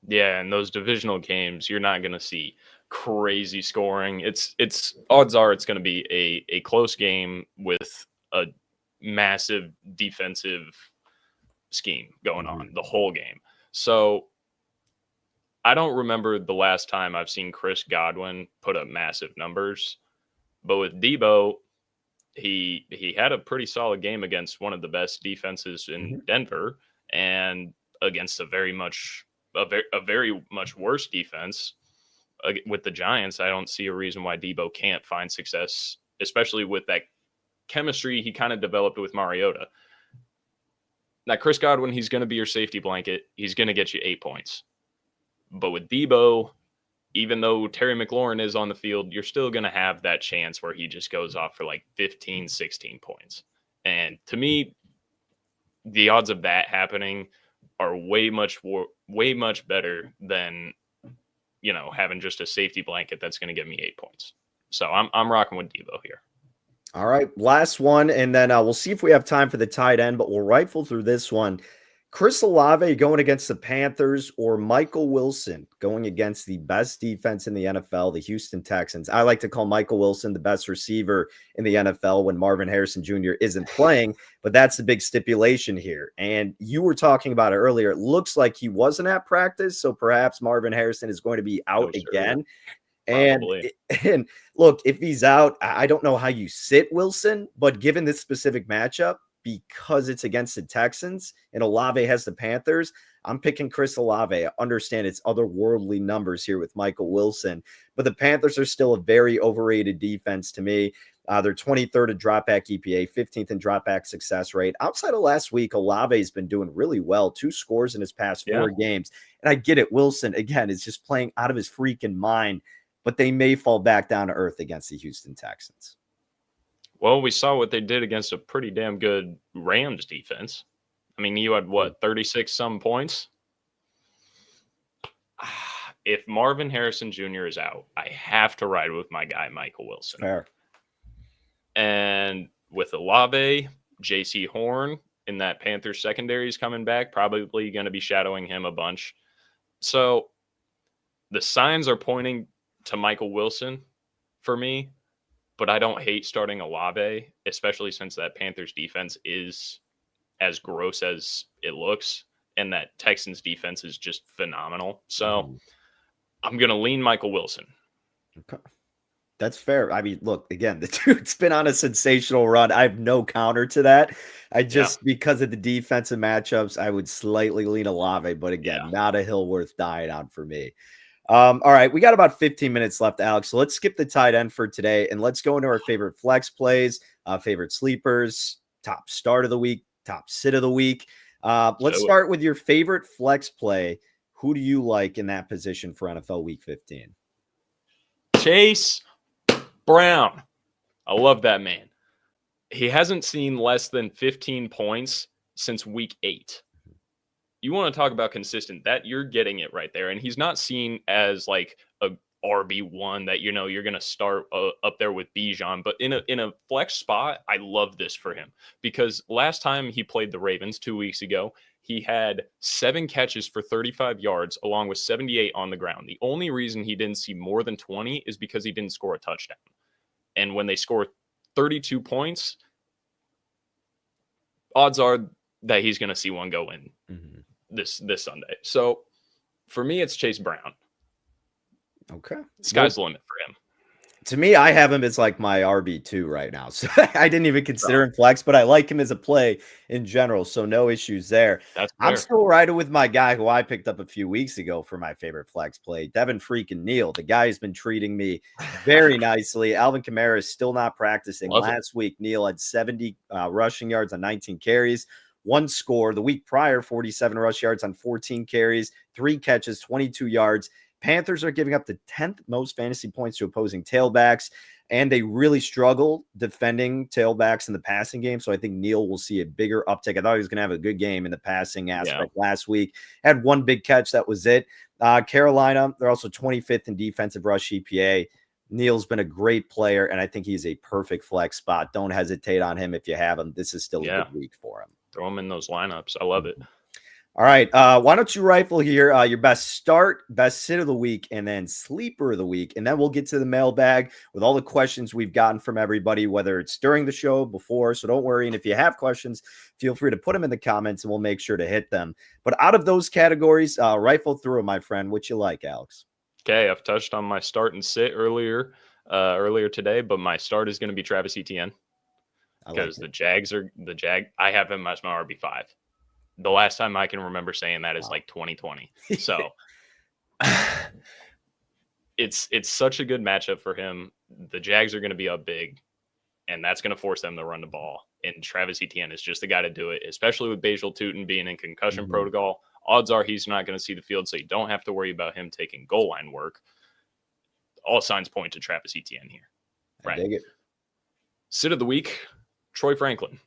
Yeah, and those divisional games, you're not going to see crazy scoring. It's odds are it's going to be a close game with a massive defensive scheme going on the whole game. So I don't remember the last time I've seen Chris Godwin put up massive numbers, but with Deebo, he had a pretty solid game against one of the best defenses in Denver and against a very much worse defense with the Giants. I don't see a reason why Deebo can't find success, especially with that chemistry he kind of developed with Mariota. Now, Chris Godwin, he's going to be your safety blanket. He's going to get you 8 points. But with Deebo, even though Terry McLaurin is on the field, you're still going to have that chance where he just goes off for like 15, 16 points. And to me, the odds of that happening are way much better than, having just a safety blanket that's going to give me 8 points. So I'm rocking with Deebo here. All right, last one, and then we'll see if we have time for the tight end, but we'll rifle through this one. Chris Olave going against the Panthers, or Michael Wilson going against the best defense in the NFL, the Houston Texans. I like to call Michael Wilson the best receiver in the NFL when Marvin Harrison Jr. isn't playing, but that's the big stipulation here. And you were talking about it earlier. It looks like he wasn't at practice, so perhaps Marvin Harrison is going to be out again. And look, if he's out, I don't know how you sit Wilson, but given this specific matchup, because it's against the Texans and Olave has the Panthers, I'm picking Chris Olave. I understand it's otherworldly numbers here with Michael Wilson, but the Panthers are still a very overrated defense to me. They're 23rd in dropback EPA, 15th in dropback success rate. Outside of last week, Olave's been doing really well. 2 scores in his past 4 games. And I get it. Wilson, again, is just playing out of his freaking mind, but they may fall back down to earth against the Houston Texans. Well, we saw what they did against a pretty damn good Rams defense. I mean, you had 36 some points? If Marvin Harrison Jr. is out, I have to ride with my guy, Michael Wilson. Fair. And with Olave, J.C. Horn in that Panthers secondary is coming back, probably going to be shadowing him a bunch. So the signs are pointing to Michael Wilson for me. But I don't hate starting Olave, especially since that Panthers defense is as gross as it looks, and that Texans defense is just phenomenal. So I'm going to lean Michael Wilson. Okay. That's fair. I mean, look, again, the dude's been on a sensational run. I have no counter to that. Because of the defensive matchups, I would slightly lean Olave, but again, not a hill worth dying on for me. All right, we got about 15 minutes left, Alex. So let's skip the tight end for today, and let's go into our favorite flex plays, favorite sleepers, top start of the week, top sit of the week. Let's start with your favorite flex play. Who do you like in that position for NFL Week 15? Chase Brown. I love that man. He hasn't seen less than 15 points since week 8. You want to talk about consistent, that you're getting it right there. And he's not seen as like a RB1 that you're going to start up there with Bijan, but in a flex spot, I love this for him because last time he played the Ravens 2 weeks ago, he had 7 catches for 35 yards along with 78 on the ground. The only reason he didn't see more than 20 is because he didn't score a touchdown. And when they score 32 points, odds are that he's going to see one go in this Sunday. So for me, it's Chase Brown. Okay. Sky's the limit for him. To me, I have him as like my RB2 right now. So I didn't even consider him flex, but I like him as a play in general. So no issues there. I'm still riding with my guy who I picked up a few weeks ago for my favorite flex play, Devin freaking Neal. The guy has been treating me very nicely. Alvin Kamara is still not practicing. Last week, Neal had 70 rushing yards on 19 carries. 1 score. The week prior, 47 rush yards on 14 carries, 3 catches, 22 yards. Panthers are giving up the 10th most fantasy points to opposing tailbacks, and they really struggle defending tailbacks in the passing game. So I think Neal will see a bigger uptick. I thought he was going to have a good game in the passing aspect last week. Had 1 big catch. That was it. Carolina, they're also 25th in defensive rush EPA. Neal's been a great player, and I think he's a perfect flex spot. Don't hesitate on him if you have him. This is still a good week for him. Throw him in those lineups. I love it. All right. Why don't you rifle here your best start, best sit of the week, and then sleeper of the week. And then we'll get to the mailbag with all the questions we've gotten from everybody, whether it's during the show, before. So don't worry. And if you have questions, feel free to put them in the comments and we'll make sure to hit them. But out of those categories, rifle through them, my friend. What you like, Alex? Okay. I've touched on my start and sit earlier today, but my start is going to be Travis Etienne because the Jags I have him as my RB5. The last time I can remember saying that is like 2020. So it's such a good matchup for him. The Jags are going to be up big, and that's going to force them to run the ball. And Travis Etienne is just the guy to do it, especially with Bajal Tutin being in concussion protocol. Odds are he's not going to see the field, so you don't have to worry about him taking goal line work. All signs point to Travis Etienne here. Right. I dig it. Sit of the week, Troy Franklin.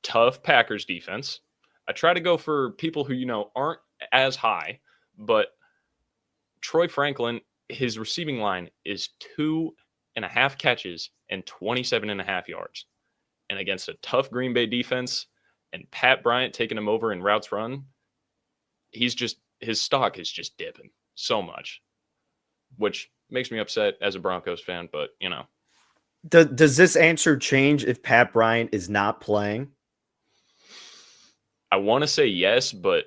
Tough Packers defense. I try to go for people who, aren't as high, but Troy Franklin, his receiving line is 2.5 catches and 27.5 yards. And against a tough Green Bay defense and Pat Bryant taking him over in routes run, his stock is just dipping so much, which makes me upset as a Broncos fan, but Does this answer change if Pat Bryant is not playing? I want to say yes, but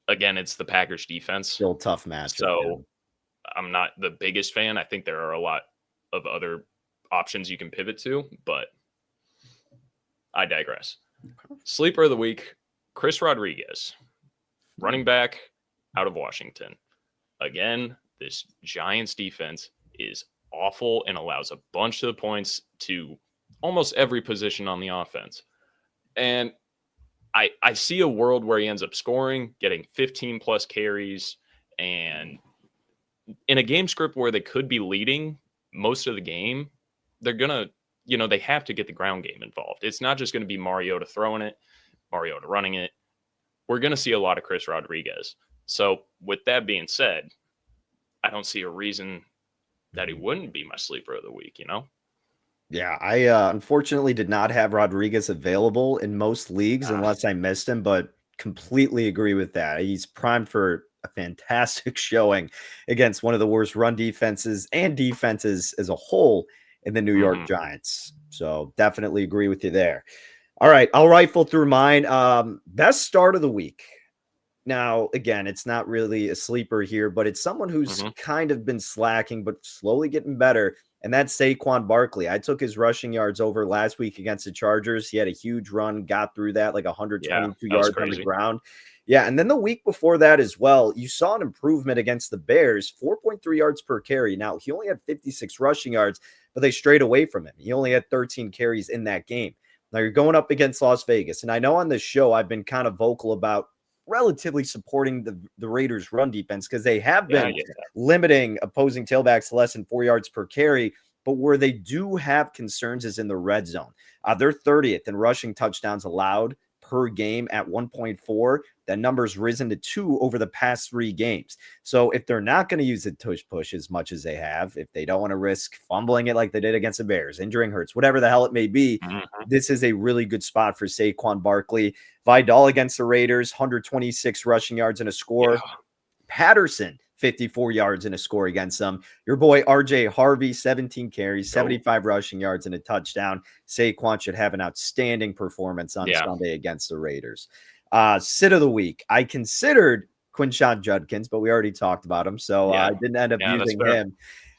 again, it's the Packers defense. Still tough match. So I'm not the biggest fan. I think there are a lot of other options you can pivot to, but I digress. Okay. Sleeper of the week, Chris Rodriguez, running back out of Washington. Again, this Giants defense is awful and allows a bunch of points to almost every position on the offense. And I see a world where he ends up scoring, getting 15 plus carries, and in a game script where they could be leading most of the game, they're going to, they have to get the ground game involved. It's not just going to be Mariota throwing it, Mariota running it. We're going to see a lot of Chris Rodriguez. So with that being said, I don't see a reason that he wouldn't be my sleeper of the week, Yeah, I unfortunately did not have Rodriguez available in most leagues unless I missed him, but completely agree with that. He's primed for a fantastic showing against one of the worst run defenses and defenses as a whole in the New York Giants. So definitely agree with you there. All right, I'll rifle through mine. Best start of the week. Now, again, it's not really a sleeper here, but it's someone who's kind of been slacking, but slowly getting better. And that's Saquon Barkley. I took his rushing yards over last week against the Chargers. He had a huge run, got through that, like 122 yards on the ground. Yeah, and then the week before that as well, you saw an improvement against the Bears, 4.3 yards per carry. Now, he only had 56 rushing yards, but they strayed away from him. He only had 13 carries in that game. Now, you're going up against Las Vegas. And I know on this show I've been kind of vocal about relatively supporting the Raiders' run defense because they have been limiting opposing tailbacks to less than 4 yards per carry. but where they do have concerns is in the red zone. They're 30th in rushing touchdowns allowed per game at 1.4. That number's risen to 2 over the past 3 games. So if they're not going to use the tush push as much as they have, if they don't want to risk fumbling it like they did against the Bears, injuring Hurts, whatever the hell it may be, this is a really good spot for Saquon Barkley. Vidal against the Raiders, 126 rushing yards and a score. Yeah. Patterson, 54 yards and a score against them. Your boy RJ Harvey, 17 carries, 75 rushing yards and a touchdown. Saquon should have an outstanding performance on Sunday against the Raiders. Sit of the week. I considered Quinshon Judkins, but we already talked about him, so I didn't end up using him.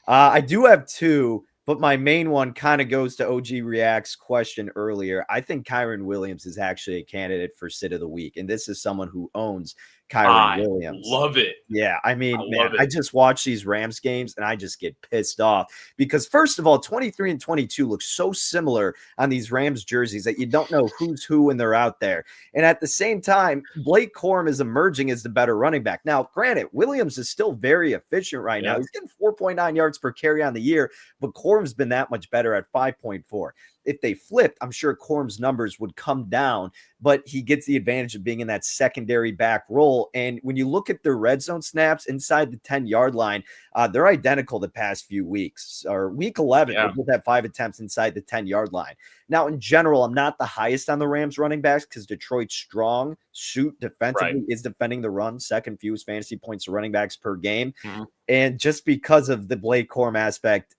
I do have 2, but my main one kind of goes to OG React's question earlier. I think Kyren Williams is actually a candidate for sit of the week, and this is someone who owns Kyren Williams. Love it. Yeah, I mean, I just watch these Rams games and I just get pissed off because, first of all, 23 and 22 look so similar on these Rams jerseys that you don't know who's who when they're out there. And at the same time, Blake Corum is emerging as the better running back. Now, granted, Williams is still very efficient right now. He's getting 4.9 yards per carry on the year, but Corum's been that much better at 5.4. If they flipped, I'm sure Corum's numbers would come down, but he gets the advantage of being in that secondary back role. And when you look at their red zone snaps inside the 10-yard line, they're identical the past few weeks. Or week 11, they both have 5 attempts inside the 10-yard line. Now, in general, I'm not the highest on the Rams running backs because Detroit's strong suit defensively is defending the run, second fewest fantasy points to running backs per game. And just because of the Blake Corum aspect,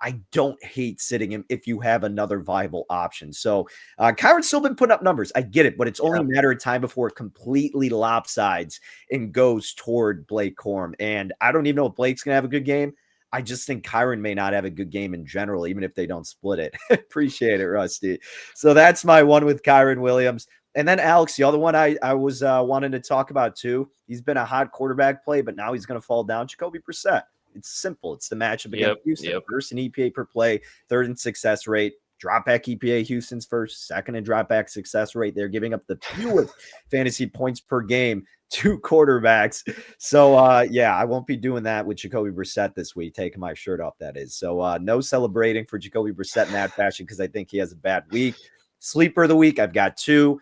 I don't hate sitting him if you have another viable option. So Kyron's still been putting up numbers. I get it, but it's only a matter of time before it completely lopsides and goes toward Blake Corum. And I don't even know if Blake's going to have a good game. I just think Kyren may not have a good game in general, even if they don't split it. Appreciate it, Rusty. So that's my one with Kyren Williams. And then Alex, the other one I was wanting to talk about too. He's been a hot quarterback play, but now he's going to fall down. Jacoby Brissett. It's simple. It's the matchup against Houston. First in EPA per play, third in success rate. Drop back EPA, Houston's first, second in drop back success rate. They're giving up the fewest fantasy points per game to quarterbacks. So, I won't be doing that with Jacoby Brissett this week, taking my shirt off, that is. So, no celebrating for Jacoby Brissett in that fashion because I think he has a bad week. Sleeper of the week, I've got 2.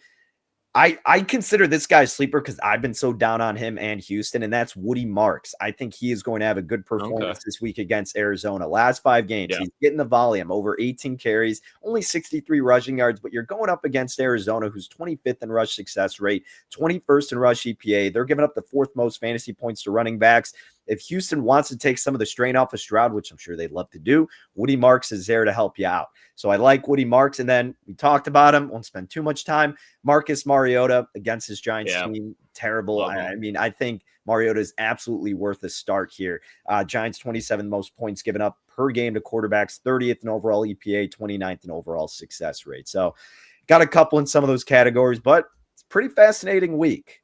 I consider this guy a sleeper because I've been so down on him and Houston, and that's Woody Marks. I think he is going to have a good performance this week against Arizona. Last 5 games, he's getting the volume, over 18 carries, only 63 rushing yards, but you're going up against Arizona, who's 25th in rush success rate, 21st in rush EPA. They're giving up the 4th most fantasy points to running backs. If Houston wants to take some of the strain off of Stroud, which I'm sure they'd love to do, Woody Marks is there to help you out. So I like Woody Marks. And then we talked about him. Won't spend too much time. Marcus Mariota against his Giants team. Terrible. I mean, I think Mariota is absolutely worth a start here. Giants 27 most points given up per game to quarterbacks, 30th in overall EPA, 29th in overall success rate. So got a couple in some of those categories, but it's a pretty fascinating week.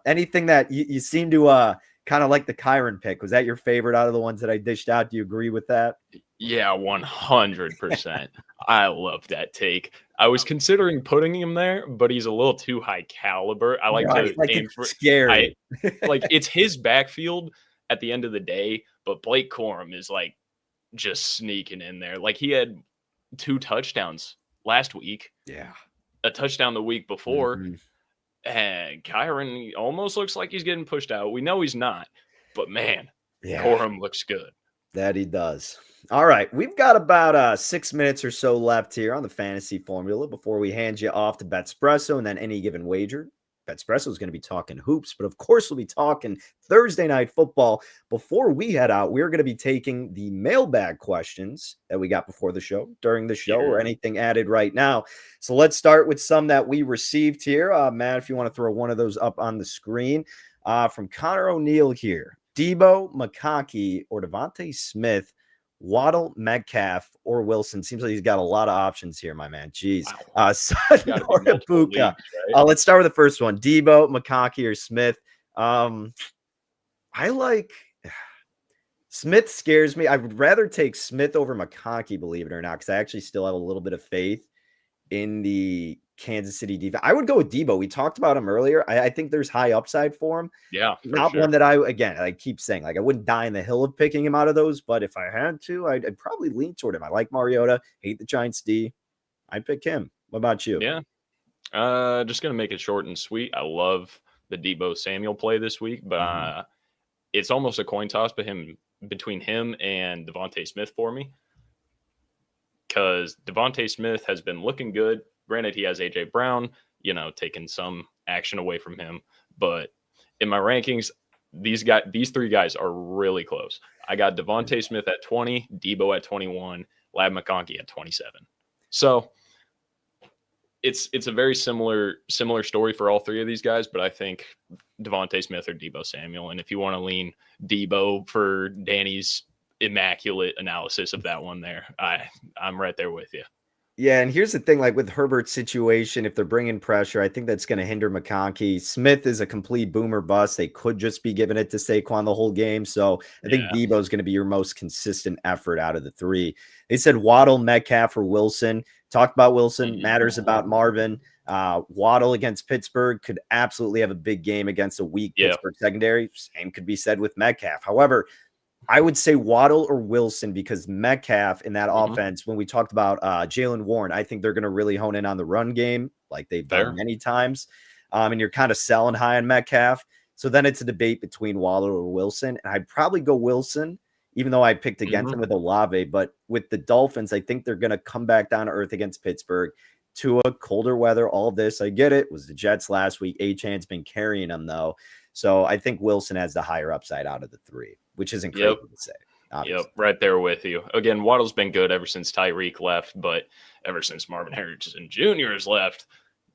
Anything that you seem to kind of like the Kyren pick. Was that your favorite out of the ones that I dished out? Do you agree with that? Yeah, 100%. I love that take. I was considering putting him there, but he's a little too high caliber. I like to aim for scary. Like it's his backfield at the end of the day, but Blake Corum is like just sneaking in there. Like he had 2 touchdowns last week. Yeah. A touchdown the week before. And Kyren almost looks like he's getting pushed out. We know he's not, but man, Corum looks good. That he does. All right. We've got about 6 minutes or so left here on the fantasy formula before we hand you off to BETSPRESSO and then any given wager. BETSPRESSO is going to be talking hoops, but of course we'll be talking Thursday night football. Before we head out, we're going to be taking the mailbag questions that we got before the show, during the show, or anything added right now. So let's start with some that we received here. Matt, if you want to throw one of those up on the screen. From Connor O'Neill here. Debo, McConkey, or Devontae Smith, Waddle, Metcalf, or Wilson. Seems like he's got a lot of options here, my man. Jeez. Sutton or Ibuka. Right? Let's start with the first one. Debo, McConkey, or Smith. I like Smith. Scares me. I would rather take Smith over McConkey, believe it or not, because I actually still have a little bit of faith in the Kansas City defense. I would go with Debo. We talked about him earlier. I think there's high upside for him. Yeah, for Not sure. one that I keep saying, like, I wouldn't die in the hill of picking him out of those, but if I had to, I'd probably lean toward him. I like Mariota, hate the Giants D. I'd pick him. What about you? Yeah. Just gonna make it short and sweet. I love the Debo Samuel play this week, but it's almost a coin toss between him and Devontae Smith for me. Because Devontae Smith has been looking good. Granted, he has AJ Brown, taking some action away from him. But in my rankings, these three guys are really close. I got Devontae Smith at 20, Debo at 21, Lab McConkey at 27. So it's a very similar story for all three of these guys, but I think Devontae Smith or Debo Samuel. And if you want to lean Debo for Danny's immaculate analysis of that one there, I'm right there with you. Yeah, and here's the thing, like with Herbert's situation, if they're bringing pressure, I think that's going to hinder McConkey. Smith is a complete boomer bust. They could just be giving it to Saquon the whole game. So I think Debo is going to be your most consistent effort out of the three. They said Waddle, Metcalf, or Wilson. Talked about Wilson, matters about Marvin. Waddle against Pittsburgh could absolutely have a big game against a weak Pittsburgh secondary. Same could be said with Metcalf. However, I would say Waddle or Wilson because Metcalf in that offense, when we talked about Jalen Warren, I think they're going to really hone in on the run game like they've done many times. And you're kind of selling high on Metcalf. So then it's a debate between Waddle or Wilson. And I'd probably go Wilson, even though I picked against him with Olave. But with the Dolphins, I think they're going to come back down to earth against Pittsburgh. Tua, colder weather, all this. I get it. It was the Jets last week. Achane's been carrying them, though. So I think Wilson has the higher upside out of the three, which isn't crazy to say. Obviously. Yep, right there with you. Again, Waddle's been good ever since Tyreek left, but ever since Marvin Harrison Jr. has left,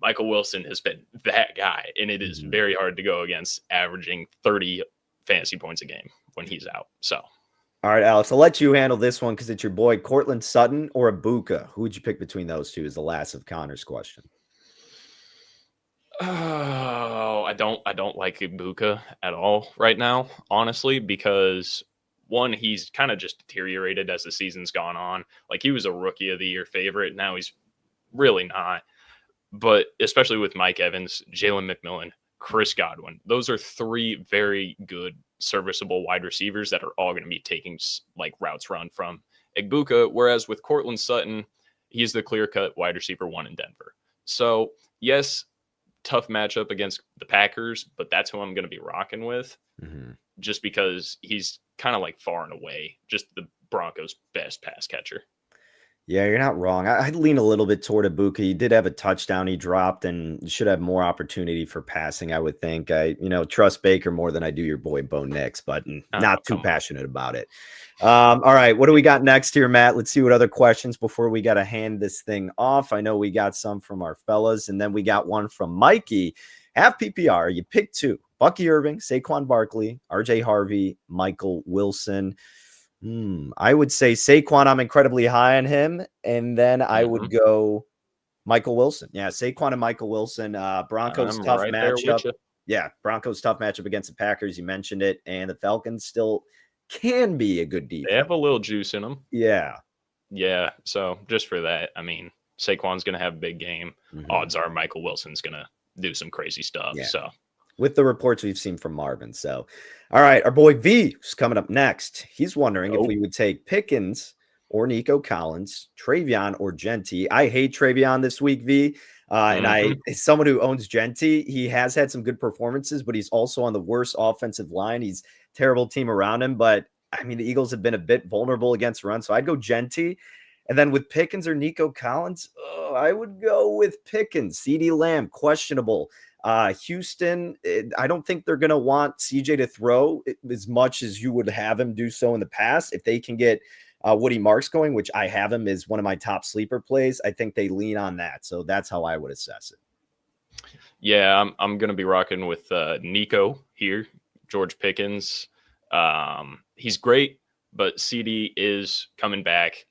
Michael Wilson has been that guy, and it is very hard to go against averaging 30 fantasy points a game when he's out. So, all right, Alex, I'll let you handle this one because it's your boy Cortland Sutton or Ibuka. Who would you pick between those two? Is the last of Connor's question. Oh, I don't like Ibuka at all right now, honestly, because one, he's kind of just deteriorated as the season's gone on. Like, he was a rookie of the year favorite. Now he's really not. But especially with Mike Evans, Jalen McMillan, Chris Godwin, those are three very good, serviceable wide receivers that are all going to be taking like routes run from Ibuka. Whereas with Cortland Sutton, he's the clear-cut wide receiver one in Denver. So yes, tough matchup against the Packers, but that's who I'm going to be rocking with just because he's kind of like far and away just the Broncos' best pass catcher. Yeah, you're not wrong. I'd lean a little bit toward Ibuka. He did have a touchdown he dropped and should have more opportunity for passing, I would think. I trust Baker more than I do your boy Bo Nix, but not too passionate about it. All right, what do we got next here, Matt? Let's see what other questions before we got to hand this thing off. I know we got some from our fellas, and then we got one from Mikey. Half PPR, you pick two. Bucky Irving, Saquon Barkley, RJ Harvey, Michael Wilson. I would say Saquon, I'm incredibly high on him. And then I would go Michael Wilson. Yeah, Saquon and Michael Wilson. Broncos tough matchup. Yeah, Broncos tough matchup against the Packers. You mentioned it. And the Falcons still can be a good defense. They have a little juice in them. Yeah. Yeah. So just for that, I mean, Saquon's going to have a big game. Odds are Michael Wilson's going to do some crazy stuff. Yeah. So with the reports we've seen from Marvin. So, all right, our boy V is coming up next. He's wondering if we would take Pickens or Nico Collins, Travion or Genty. I hate Travion this week, V. And as someone who owns Genty, he has had some good performances, but he's also on the worst offensive line. He's terrible team around him. But I mean, the Eagles have been a bit vulnerable against run. So I'd go Genty. And then with Pickens or Nico Collins, I would go with Pickens. CeeDee Lamb, questionable. Houston, I don't think they're going to want CJ to throw as much as you would have him do so in the past. If they can get Woody Marks going, which I have him as one of my top sleeper plays, I think they lean on that. So that's how I would assess it. Yeah, I'm going to be rocking with Nico here, George Pickens. He's great, but CD is coming back.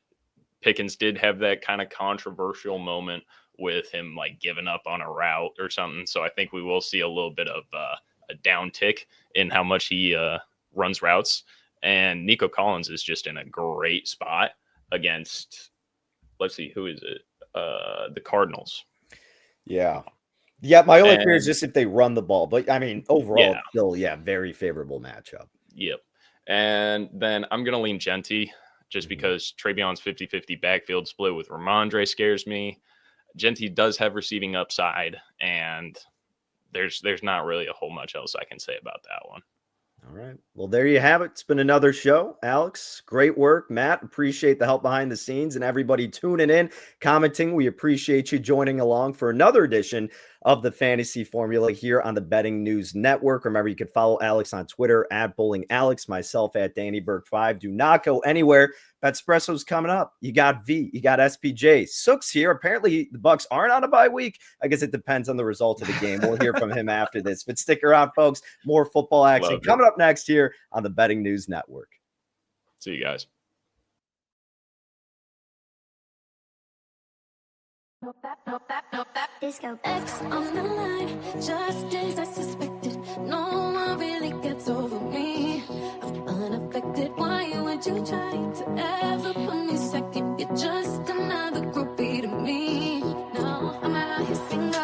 Pickens did have that kind of controversial moment with him like giving up on a route or something. So I think we will see a little bit of a downtick in how much he runs routes. And Nico Collins is just in a great spot against, let's see, who is it? The Cardinals. Yeah. Yeah, my only fear is And just if they run the ball. But, I mean, overall, yeah, it's still, very favorable matchup. yep. And then I'm going to lean Genty just Mhm. because Trayvon's 50-50 backfield split with Ramondre scares me. Genty does have receiving upside, and there's not really a whole much else I can say about that one. All right. Well, there you have it. It's been another show. Alex, great work. Matt, appreciate the help behind the scenes and everybody tuning in, commenting. We appreciate you joining along for another edition of the Fantasy Formula here on the Betting News Network. Remember, you can follow Alex on Twitter at BowlingAlex, myself at DannyBurke5. Do not go anywhere. BETSPRESSO's coming up. You got V, you got SPJ. Sook's here. Apparently, the Bucs aren't on a bye week. I guess it depends on the result of the game. We'll hear from him after this. But stick around, folks. More football action coming up next here on the Betting News Network. See you guys. Disco X on the line, just as I suspected. No one really gets over me. I'm unaffected. Why would you try to ever put me second? You're just another groupie to me. No, I'm out here single,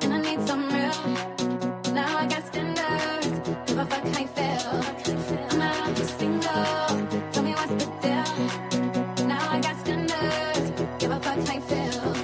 and I need some real. Now I got standards, give a fuck how you feel. I'm out here single, tell me what's the deal. Now I got standards, give a fuck how you feel.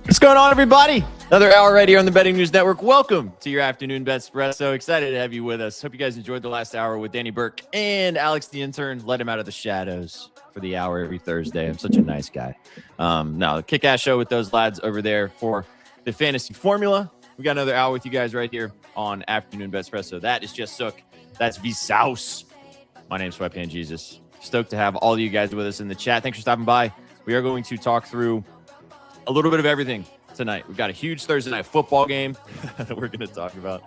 What's going on, everybody? Another hour right here on the Betting News Network. Welcome to your afternoon BETSPRESSO. Excited to have you with us. Hope you guys enjoyed the last hour with Danny Burke and Alex the intern. Let him out of the shadows for the hour every Thursday. I'm such a nice guy. No, kick-ass show with those lads over there for the Fantasy Formula. We got another hour with you guys right here on Afternoon BETSPRESSO. That is just Sook. That's V-Souse. My name's Sweatpan Jesus. Stoked to have all of you guys with us in the chat. Thanks for stopping by. We are going to talk through a little bit of everything tonight. We've got a huge Thursday night football game that we're going to talk about.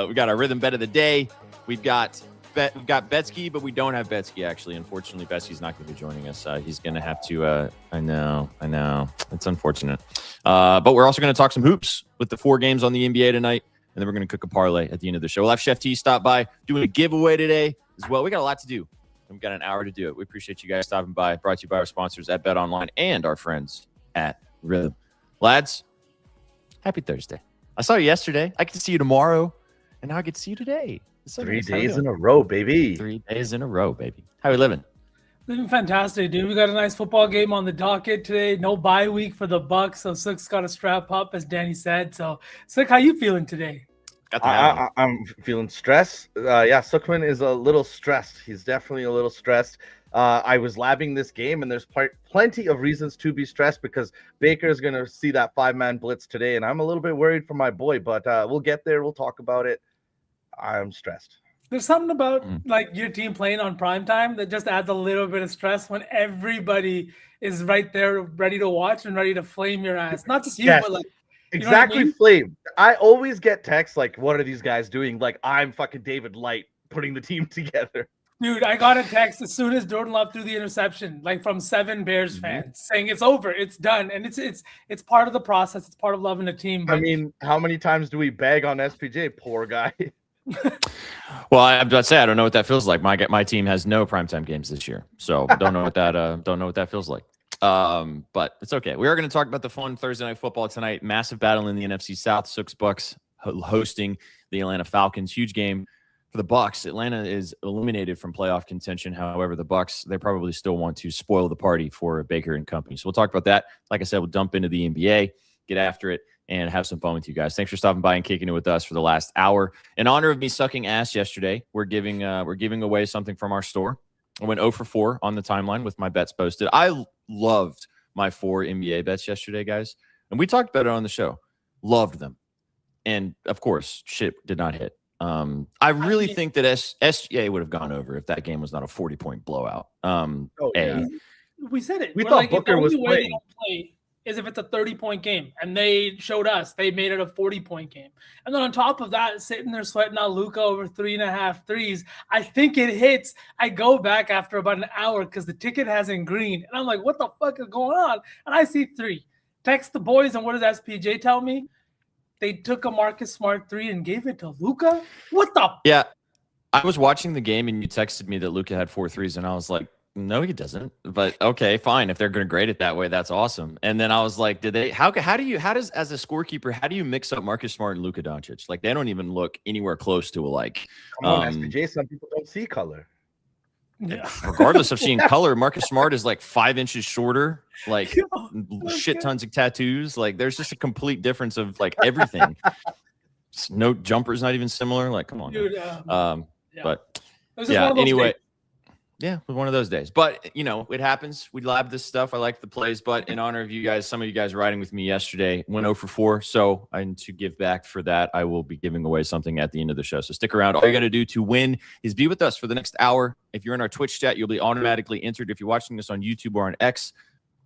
We got our rhythm bet of the day. We've got Betsky, but we don't have Betsky, actually. Unfortunately, Betsky's not going to be joining us. He's going to have to I know. It's unfortunate. But we're also going to talk some hoops with the 4 games on the NBA tonight, and then we're going to cook a parlay at the end of the show. We'll have Chef T stop by, doing a giveaway today as well. We got a lot to do. We've got an hour to do it. We appreciate you guys stopping by. Brought to you by our sponsors at Bet Online and our friends at Rhythm. Lads, happy Thursday. I saw you yesterday. I can see you tomorrow, and now I get to see you today. So 3 days in a row, baby. 3 days in a row, baby. How are we living? Living fantastic, dude. We got a nice football game on the docket today. No bye week for the Bucs, so Sook's got to strap up, as Danny said. So, Sook, how you feeling today? I'm feeling stressed. Sookman is a little stressed. He's definitely a little stressed. I was labbing this game, and there's plenty of reasons to be stressed because Baker is going to see that 5-man blitz today, and I'm a little bit worried for my boy, but we'll get there. We'll talk about it. I'm stressed. There's something about like your team playing on primetime that just adds a little bit of stress when everybody is right there ready to watch and ready to flame your ass. Not just you, yes. but like exactly, flame. I always get texts like, what are these guys doing? Like, I'm fucking David Light putting the team together. Dude, I got a text as soon as Jordan Love threw the interception, like from 7 Bears fans saying it's over, it's done. And it's part of the process. It's part of loving a team. But... I mean, how many times do we beg on SPJ? Poor guy. Well, I'm about to say I don't know what that feels like. My team has no primetime games this year, so don't know what that feels like. But it's okay. We are going to talk about the fun Thursday night football tonight. Massive battle in the NFC South. Sook's Bucs hosting the Atlanta Falcons. Huge game for the Bucs. Atlanta is eliminated from playoff contention. However, the Bucs, they probably still want to spoil the party for Baker and company. So we'll talk about that. Like I said, we'll dump into the NBA, get after it, and have some fun with you guys. Thanks for stopping by and kicking it with us for the last hour. In honor of me sucking ass yesterday, we're giving away something from our store. I went 0 for 4 on the timeline with my bets posted. I loved my 4 NBA bets yesterday, guys. And we talked about it on the show. Loved them. And of course, shit did not hit. I really think that SGA would have gone over if that game was not a 40-point blowout. We said it. We We're thought like, Booker was the only way they playing. don't play is if it's a 30-point game. And they showed us they made it a 40-point game. And then on top of that, sitting there sweating out Luka over 3.5 threes. I think it hits. I go back after about an hour because the ticket has in green. And I'm like, what the fuck is going on? And I see 3. Text the boys, and what does SPJ tell me? They took a Marcus Smart 3 and gave it to Luka? What the? Yeah. I was watching the game, and you texted me that Luka had 4 threes, and I was like, no, he doesn't. But okay, fine. If they're going to grade it that way, that's awesome. And then I was like, how does as a scorekeeper, how do you mix up Marcus Smart and Luka Doncic? Like, they don't even look anywhere close to Come on, SPJ, some people don't see color. Yeah. Regardless of seeing color, Marcus Smart is like 5 inches shorter, like shit tons of tattoos. Like, there's just a complete difference of like everything. No jumper's not even similar. Like, come on. Dude, But yeah, anyway. Yeah, it was one of those days. But, it happens. We lab this stuff. I like the plays. But in honor of you guys, some of you guys riding with me yesterday went 0 for 4. So to give back for that, I will be giving away something at the end of the show. So stick around. All you got to do to win is be with us for the next hour. If you're in our Twitch chat, you'll be automatically entered. If you're watching this on YouTube or on X,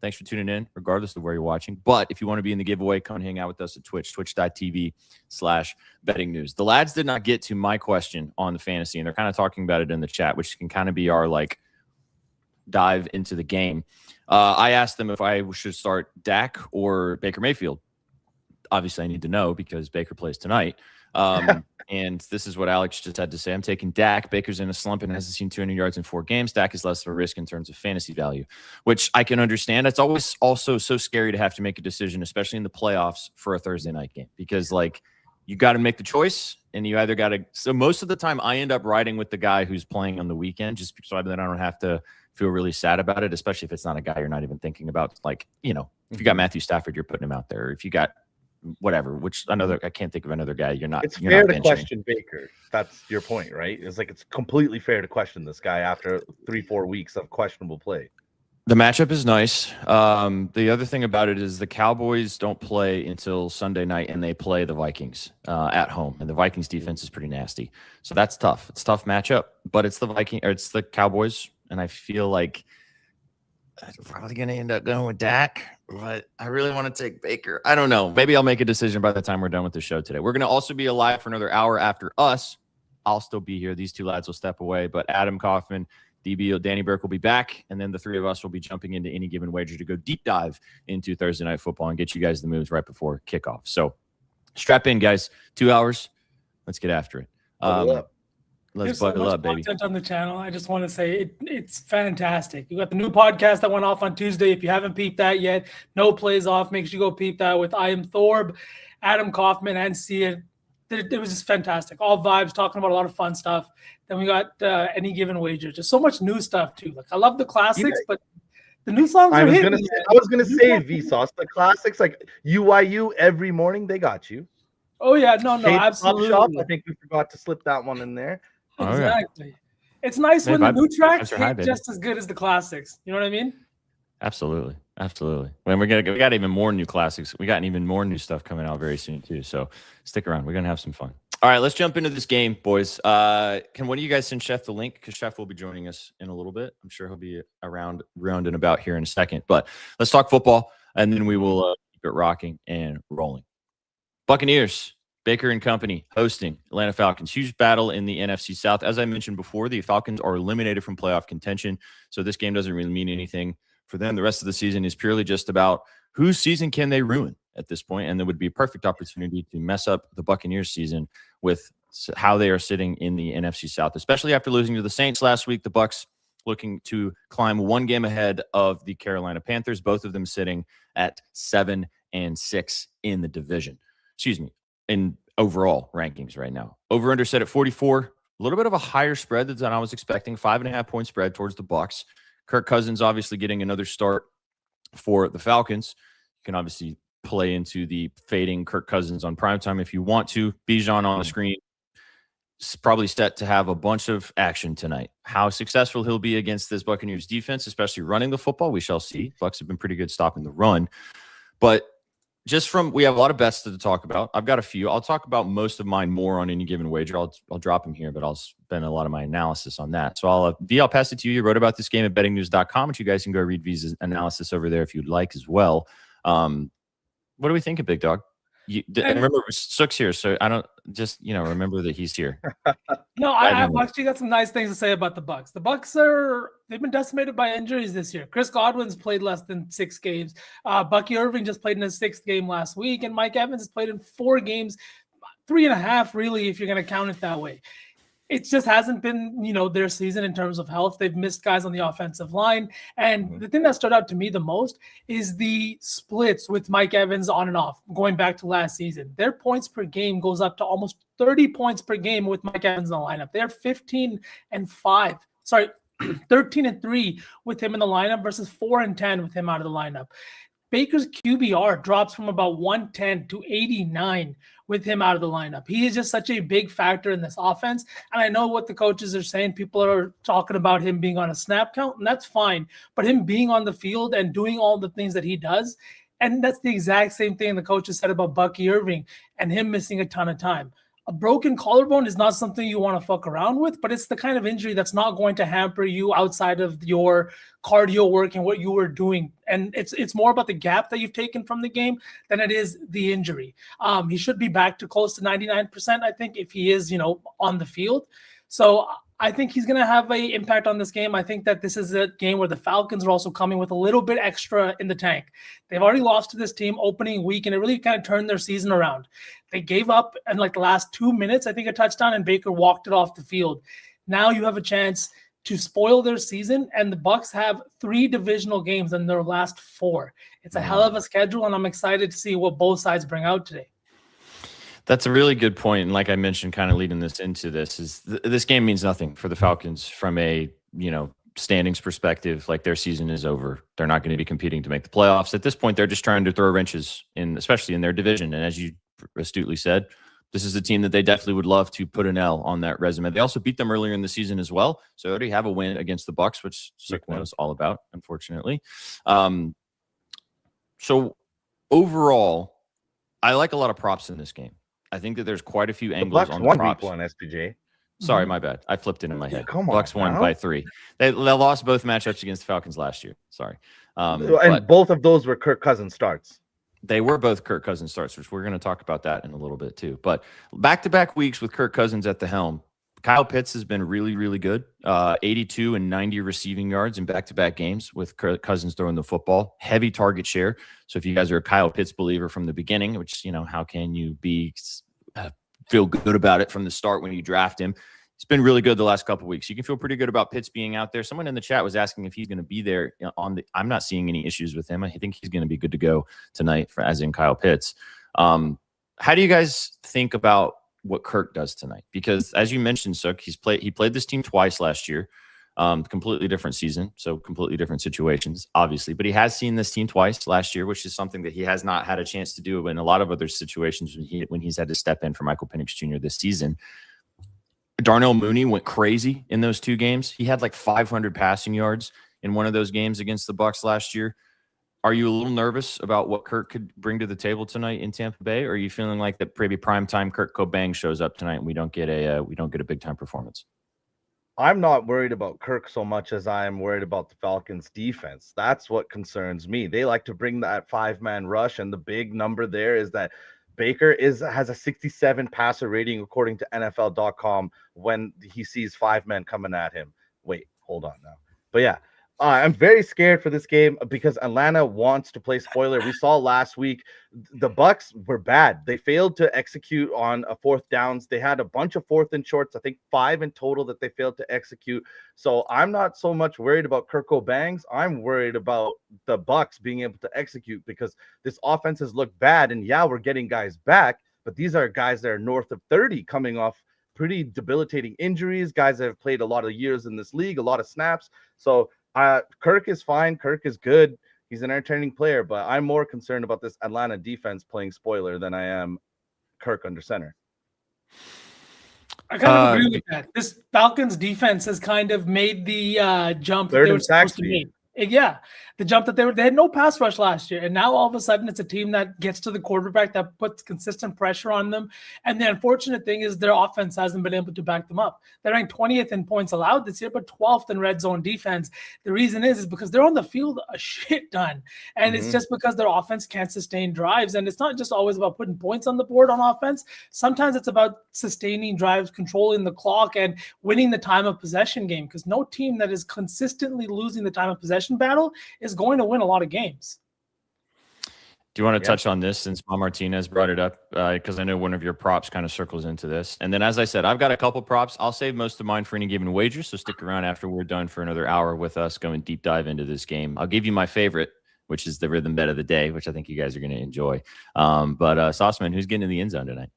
thanks for tuning in, regardless of where you're watching. But if you want to be in the giveaway, come hang out with us at Twitch, twitch.tv/betting news. The lads did not get to my question on the fantasy, and they're kind of talking about it in the chat, which can kind of be our like dive into the game. I asked them if I should start Dak or Baker Mayfield. Obviously, I need to know because Baker plays tonight. And this is what Alex just had to say. I'm taking Dak. Baker's in a slump and hasn't seen 200 yards in 4 games. Dak is less of a risk in terms of fantasy value, which I can understand. It's always also so scary to have to make a decision, especially in the playoffs for a Thursday night game, because like you got to make the choice and you either got to. So most of the time I end up riding with the guy who's playing on the weekend just so that I don't have to feel really sad about it, especially if it's not a guy you're not even thinking about. Like, if you got Matthew Stafford, you're putting him out there. If you got whatever, I can't think of another guy. It's fair to question Baker. That's your point, right? It's like it's completely fair to question this guy after 3-4 weeks of questionable play. The matchup is nice. The other thing about it is the Cowboys don't play until Sunday night, and they play the Vikings at home, and the Vikings defense is pretty nasty. So that's tough. It's a tough matchup, but it's the Cowboys, and I feel like I'm probably going to end up going with Dak, but I really want to take Baker. I don't know. Maybe I'll make a decision by the time we're done with the show today. We're going to also be alive for another hour after us. I'll still be here. These 2 lads will step away, but Adam Kaufman, DB, Danny Burke will be back, and then the 3 of us will be jumping into any given wager to go deep dive into Thursday Night Football and get you guys the moves right before kickoff. So strap in, guys. 2 hours. Let's get after it. Let's buckle up, baby. Content on the channel. I just want to say it's fantastic. You got the new podcast that went off on Tuesday. If you haven't peeped that yet, no plays off. Make sure you go peep that with I Am Thorb, Adam Kaufman, and Sia. It was just fantastic. All vibes, talking about a lot of fun stuff. Then we got any given wager. Just so much new stuff too. Like I love the classics, but the new songs are hitting. I was gonna say Vsauce, the classics like UYU every morning. They got you. Oh yeah, no, absolutely. Shop, I think we forgot to slip that one in there. Exactly. Yeah. It's nice when the new tracks hit just as good as the classics. You know what I mean? Absolutely. When we got even more new classics. We got even more new stuff coming out very soon too. So stick around. We're gonna have some fun. All right, let's jump into this game, boys. Can one of you guys send Chef the link? Because Chef will be joining us in a little bit. I'm sure he'll be around and about here in a second. But let's talk football, and then we will keep it rocking and rolling. Buccaneers. Baker and company hosting Atlanta Falcons. Huge battle in the NFC South. As I mentioned before, the Falcons are eliminated from playoff contention, so this game doesn't really mean anything for them. The rest of the season is purely just about whose season can they ruin at this point, and there would be a perfect opportunity to mess up the Buccaneers season with how they are sitting in the NFC South, especially after losing to the Saints last week. The Bucs looking to climb 1 game ahead of the Carolina Panthers, both of them sitting at 7-6 in the division. In overall rankings right now. Over under set at 44. A little bit of a higher spread than I was expecting. 5.5-point spread towards the Bucs. Kirk Cousins obviously getting another start for the Falcons. You can obviously play into the fading Kirk Cousins on primetime if you want to. Bijan on the screen is probably set to have a bunch of action tonight. How successful he'll be against this Buccaneers defense, especially running the football, we shall see. Bucs have been pretty good stopping the run. But we have a lot of bets to talk about. I've got a few. I'll talk about most of mine more on any given wager. I'll drop them here, but I'll spend a lot of my analysis on that. So I'll pass it to you. You wrote about this game at bettingnews.com, which you guys can go read V's analysis over there if you'd like as well. What do we think of Big Dog? And remember, Sook's here, so I don't remember that he's here. No, I've actually got some nice things to say about the Bucs. The Bucs they've been decimated by injuries this year. Chris Godwin's played less than 6 games. Bucky Irving just played in his 6th game last week, and Mike Evans has played in 4 games, 3.5 really, if you're going to count it that way. It just hasn't been, their season in terms of health. They've missed guys on the offensive line. And the thing that stood out to me the most is the splits with Mike Evans on and off, going back to last season. Their points per game goes up to almost 30 points per game with Mike Evans in the lineup. They're 13-3 with him in the lineup versus 4-10 with him out of the lineup. Baker's QBR drops from about 110 to 89 with him out of the lineup. He is just such a big factor in this offense. And I know what the coaches are saying. People are talking about him being on a snap count, and that's fine. But him being on the field and doing all the things that he does, and that's the exact same thing the coaches said about Bucky Irving and him missing a ton of time. A broken collarbone is not something you want to fuck around with, but it's the kind of injury that's not going to hamper you outside of your cardio work and what you were doing. And it's more about the gap that you've taken from the game than it is the injury. He should be back to close to 99%, I think, if he is, on the field. So I think he's going to have an impact on this game. I think that this is a game where the Falcons are also coming with a little bit extra in the tank. They've already lost to this team opening week, and it really kind of turned their season around. They gave up in the last 2 minutes, I think, a touchdown, and Baker walked it off the field. Now you have a chance to spoil their season, and the Bucs have 3 divisional games in their last 4. It's a hell of a schedule, and I'm excited to see what both sides bring out today. That's a really good point. And like I mentioned, kind of leading this into this is this game means nothing for the Falcons from a, standings perspective. Like, their season is over. They're not going to be competing to make the playoffs. At this point, they're just trying to throw wrenches in, especially in their division. And as you astutely said, this is a team that they definitely would love to put an L on that resume. They also beat them earlier in the season as well. So they already have a win against the Bucs, which Sook knows all about, unfortunately. So overall, I like a lot of props in this game. I think that there's quite a few angles on the props. Week 1 SPJ. Sorry, my bad. I flipped it in my head. Come on, Bucs won by 3. They lost both matchups against the Falcons last year. Sorry. And both of those were Kirk Cousins starts. They were both Kirk Cousins starts, which we're going to talk about that in a little bit too. But back-to-back weeks with Kirk Cousins at the helm, Kyle Pitts has been really, really good. 82 and 90 receiving yards in back-to-back games with Kirk Cousins throwing the football. Heavy target share. So if you guys are a Kyle Pitts believer from the beginning, which, how can you feel good about it from the start when you draft him? It's been really good the last couple of weeks. You can feel pretty good about Pitts being out there. Someone in the chat was asking if he's going to be there I'm not seeing any issues with him. I think he's going to be good to go tonight, as in Kyle Pitts. How do you guys think about what Kirk does tonight? Because as you mentioned, Sook, he played this team twice last year. Completely different season, so completely different situations, obviously. But he has seen this team twice last year, which is something that he has not had a chance to do in a lot of other situations when he's had to step in for Michael Penix Jr. this season. Darnell Mooney went crazy in those 2 games. He had 500 passing yards in one of those games against the Bucs last year. Are you a little nervous about what Kirk could bring to the table tonight in Tampa Bay? Or are you feeling like that maybe primetime Kurt Cobain shows up tonight and we don't get a big time performance? I'm not worried about Kirk so much as I am worried about the Falcons defense. That's what concerns me. They like to bring that 5-man rush, and the big number there is that Baker has a 67 passer rating according to NFL.com when he sees 5 men coming at him. Wait, hold on now. But yeah, I'm very scared for this game because Atlanta wants to play spoiler. We saw last week the Bucs were bad. They failed to execute on a 4th downs. They had a bunch of 4th and shorts, I think 5 in total that they failed to execute. So I'm not so much worried about Kirk O'Bangs. I'm worried about the Bucs being able to execute because this offense has looked bad. And yeah, we're getting guys back, but these are guys that are north of 30 coming off pretty debilitating injuries, guys that have played a lot of years in this league, a lot of snaps. So Kirk is fine. Kirk is good. He's an entertaining player, but I'm more concerned about this Atlanta defense playing spoiler than I am Kirk under center. I kind of agree with that. This Falcons defense has kind of made the jump that they were supposed to make. Yeah, The jump that they had no pass rush last year, and now all of a sudden it's a team that gets to the quarterback, that puts consistent pressure on them. And the unfortunate thing is their offense hasn't been able to back them up. They're ranked 20th in points allowed this year, but 12th in red zone defense. The reason is because they're on the field a shit ton, and it's just because their offense can't sustain drives. And it's not just always about putting points on the board on offense. Sometimes it's about sustaining drives, controlling the clock, and winning the time of possession game, because no team that is consistently losing the time of possession battle is going to win a lot of games. Do you want to touch on this since Juan Martinez brought it up? Because I know one of your props kind of circles into this. And then, as I said, I've got a couple props. I'll save most of mine for any given wager, so stick around after we're done for another hour with us going deep dive into this game. I'll give you my favorite, which is the rhythm bet of the day, which I think you guys are going to enjoy. But Sauceman, who's getting in the end zone tonight?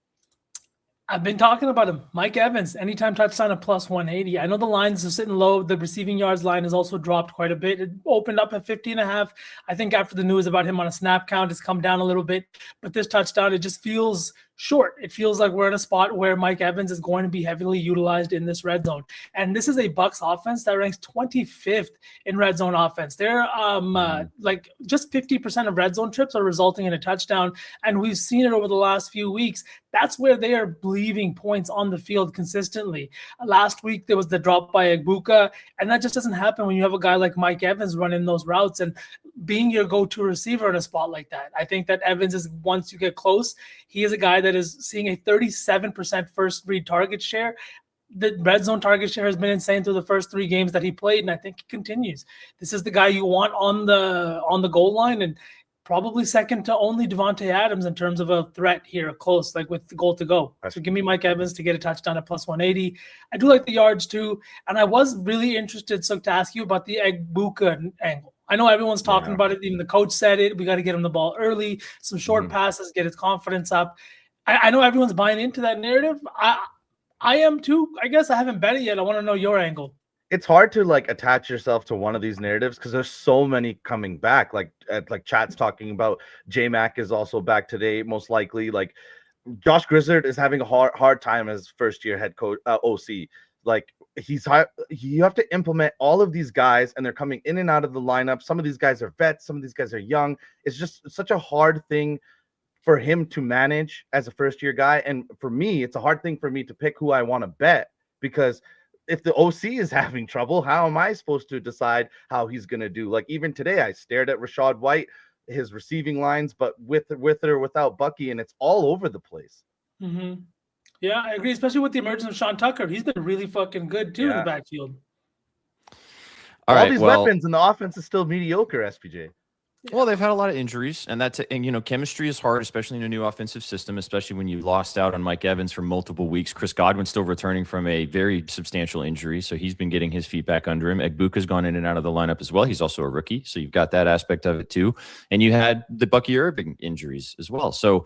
I've been talking about him. Mike Evans, anytime touchdown at plus 180. I know the lines are sitting low. The receiving yards line has also dropped quite a bit. It opened up at 50.5. I think after the news about him on a snap count, it's come down a little bit. But this touchdown, it just feels short. It feels like we're in a spot where Mike Evans is going to be heavily utilized in this red zone. And this is a Bucs offense that ranks 25th in red zone offense. They're like just 50% of red zone trips are resulting in a touchdown. And we've seen it over the last few weeks. That's where they are leaving points on the field consistently. Last week, there was the drop by Bucs, and that just doesn't happen when you have a guy like Mike Evans running those routes and being your go-to receiver in a spot like that. I think that Evans is, once you get close, he is a guy that is seeing a 37% first read target share. The red zone target share has been insane through the first 3 games that he played, and I think he continues. This is the guy you want on the goal line, and probably second to only Devontae Adams in terms of a threat here, close, like with the goal to go. So give me Mike Evans to get a touchdown at plus 180. I do like the yards too, and I was really interested, so to ask you about the Bucs angle. I know everyone's talking about it. Even the coach said it. We got to get him the ball early, some short passes, get his confidence up. I know everyone's buying into that narrative. I am too. I guess I haven't bet it yet. I want to know your angle. It's hard to like attach yourself to one of these narratives because there's so many coming back. Like chat's talking about J-Mac is also back today, most likely. Like Josh Grizzard is having a hard time as first year head coach OC. Like you have to implement all of these guys, and they're coming in and out of the lineup. Some of these guys are vets, some of these guys are young. It's just such a hard thing for him to manage as a first year guy. And for me, it's a hard thing for me to pick who I want to bet, because if the OC is having trouble, how am I supposed to decide how he's going to do? Like even today, I stared at Rachaad White, his receiving lines, but with or without Bucky, and it's all over the place. Mm-hmm. Yeah, I agree, especially with the emergence of Sean Tucker. He's been really fucking good too in the backfield. All these weapons, and the offense is still mediocre, SPJ. Well, they've had a lot of injuries, and chemistry is hard, especially in a new offensive system, especially when you lost out on Mike Evans for multiple weeks. Chris Godwin's still returning from a very substantial injury, so he's been getting his feet back under him. Egbuka's gone in and out of the lineup as well. He's also a rookie, so you've got that aspect of it too. And you had the Bucky Irving injuries as well. So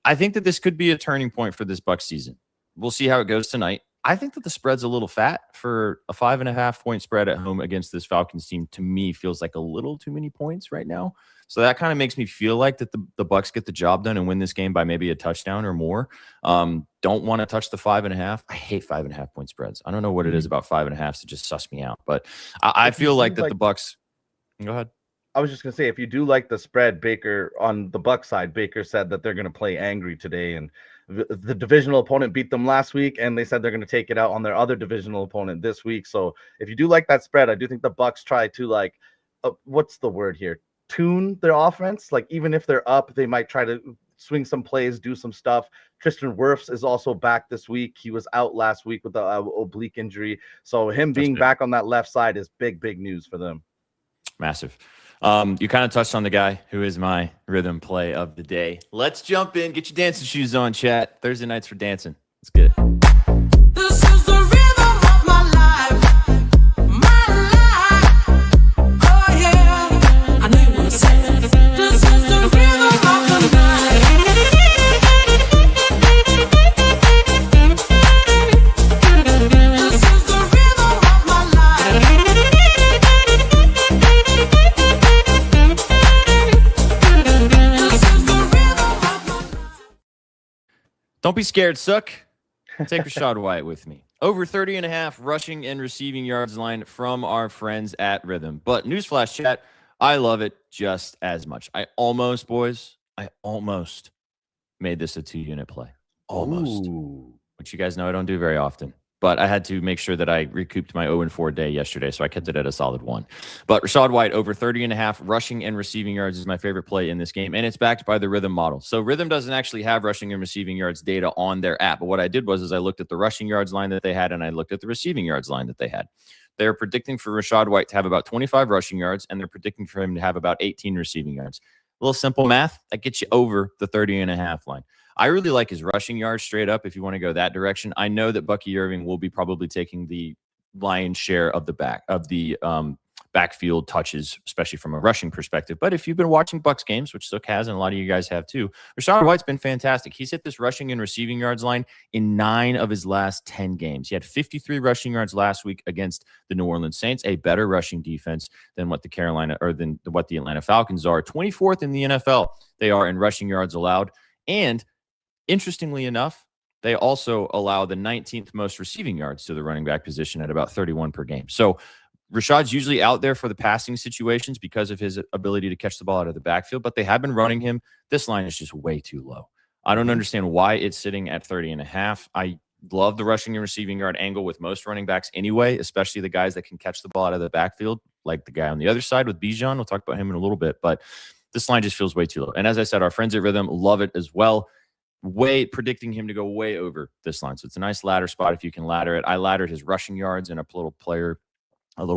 I think that this could be a turning point for this Bucs season. We'll see how it goes tonight. I think that the spread's a little fat for a 5.5 point spread at home against this Falcons team. To me, feels like a little too many points right now. So that kind of makes me feel like that the Bucs get the job done and win this game by maybe a touchdown or more. Don't want to touch the 5.5. I hate 5.5 point spreads. I don't know what it is about 5.5 to just suss me out, but I feel like that the Bucs. Go ahead. I was just gonna say, if you do like the spread, Baker on the Bucs side, Baker said that they're gonna play angry today, and the divisional opponent beat them last week, and they said they're going to take it out on their other divisional opponent this week. So if you do like that spread, I do think the Bucs try to what's the word here? Tune their offense. Like even if they're up, they might try to swing some plays, do some stuff. Tristan Wirfs is also back this week. He was out last week with an oblique injury. So him being back on that left side is big news for them. Massive. You kind of touched on the guy who is my rhythm play of the day. Let's jump in. Get your dancing shoes on, chat. Thursday nights for dancing. Let's get it. This is the rhythm of my life. My life. Oh, yeah. I know you want to say it. This is the rhythm of the night. This is the rhythm of my life. Don't be scared, Sook. Take Rachaad White with me. Over 30.5 rushing and receiving yards line from our friends at RITHMM. But newsflash chat, I love it just as much. I almost made this a 2-unit play. Almost. Ooh. Which you guys know I don't do very often. But I had to make sure that I recouped my 0-4 day yesterday, so I kept it at a solid 1. But Rachaad White, over 30.5 rushing and receiving yards is my favorite play in this game, and it's backed by the RITHMM model. So RITHMM doesn't actually have rushing and receiving yards data on their app. But what I did was I looked at the rushing yards line that they had, and I looked at the receiving yards line that they had. They're predicting for Rachaad White to have about 25 rushing yards, and they're predicting for him to have about 18 receiving yards. A little simple math, that gets you over the 30.5 line. I really like his rushing yards straight up if you want to go that direction. I know that Bucky Irving will be probably taking the lion's share of the backfield touches, especially from a rushing perspective. But if you've been watching Bucs games, which Sook has, and a lot of you guys have too, Rachaad White's been fantastic. He's hit this rushing and receiving yards line in 9 of his last 10 games. He had 53 rushing yards last week against the New Orleans Saints, a better rushing defense than what the Atlanta Falcons are. 24th in the NFL, they are in rushing yards allowed. And interestingly enough, they also allow the 19th most receiving yards to the running back position at about 31 per game. So Rashaad's usually out there for the passing situations because of his ability to catch the ball out of the backfield, but they have been running him. This line is just way too low. I don't understand why it's sitting at 30.5. I love the rushing and receiving yard angle with most running backs anyway, especially the guys that can catch the ball out of the backfield, like the guy on the other side with Bijan. We'll talk about him in a little bit, but this line just feels way too low. And as I said, our friends at RITHMM love it as well. Predicting him to go way over this line. So it's a nice ladder spot if you can ladder it. I laddered his rushing yards in a little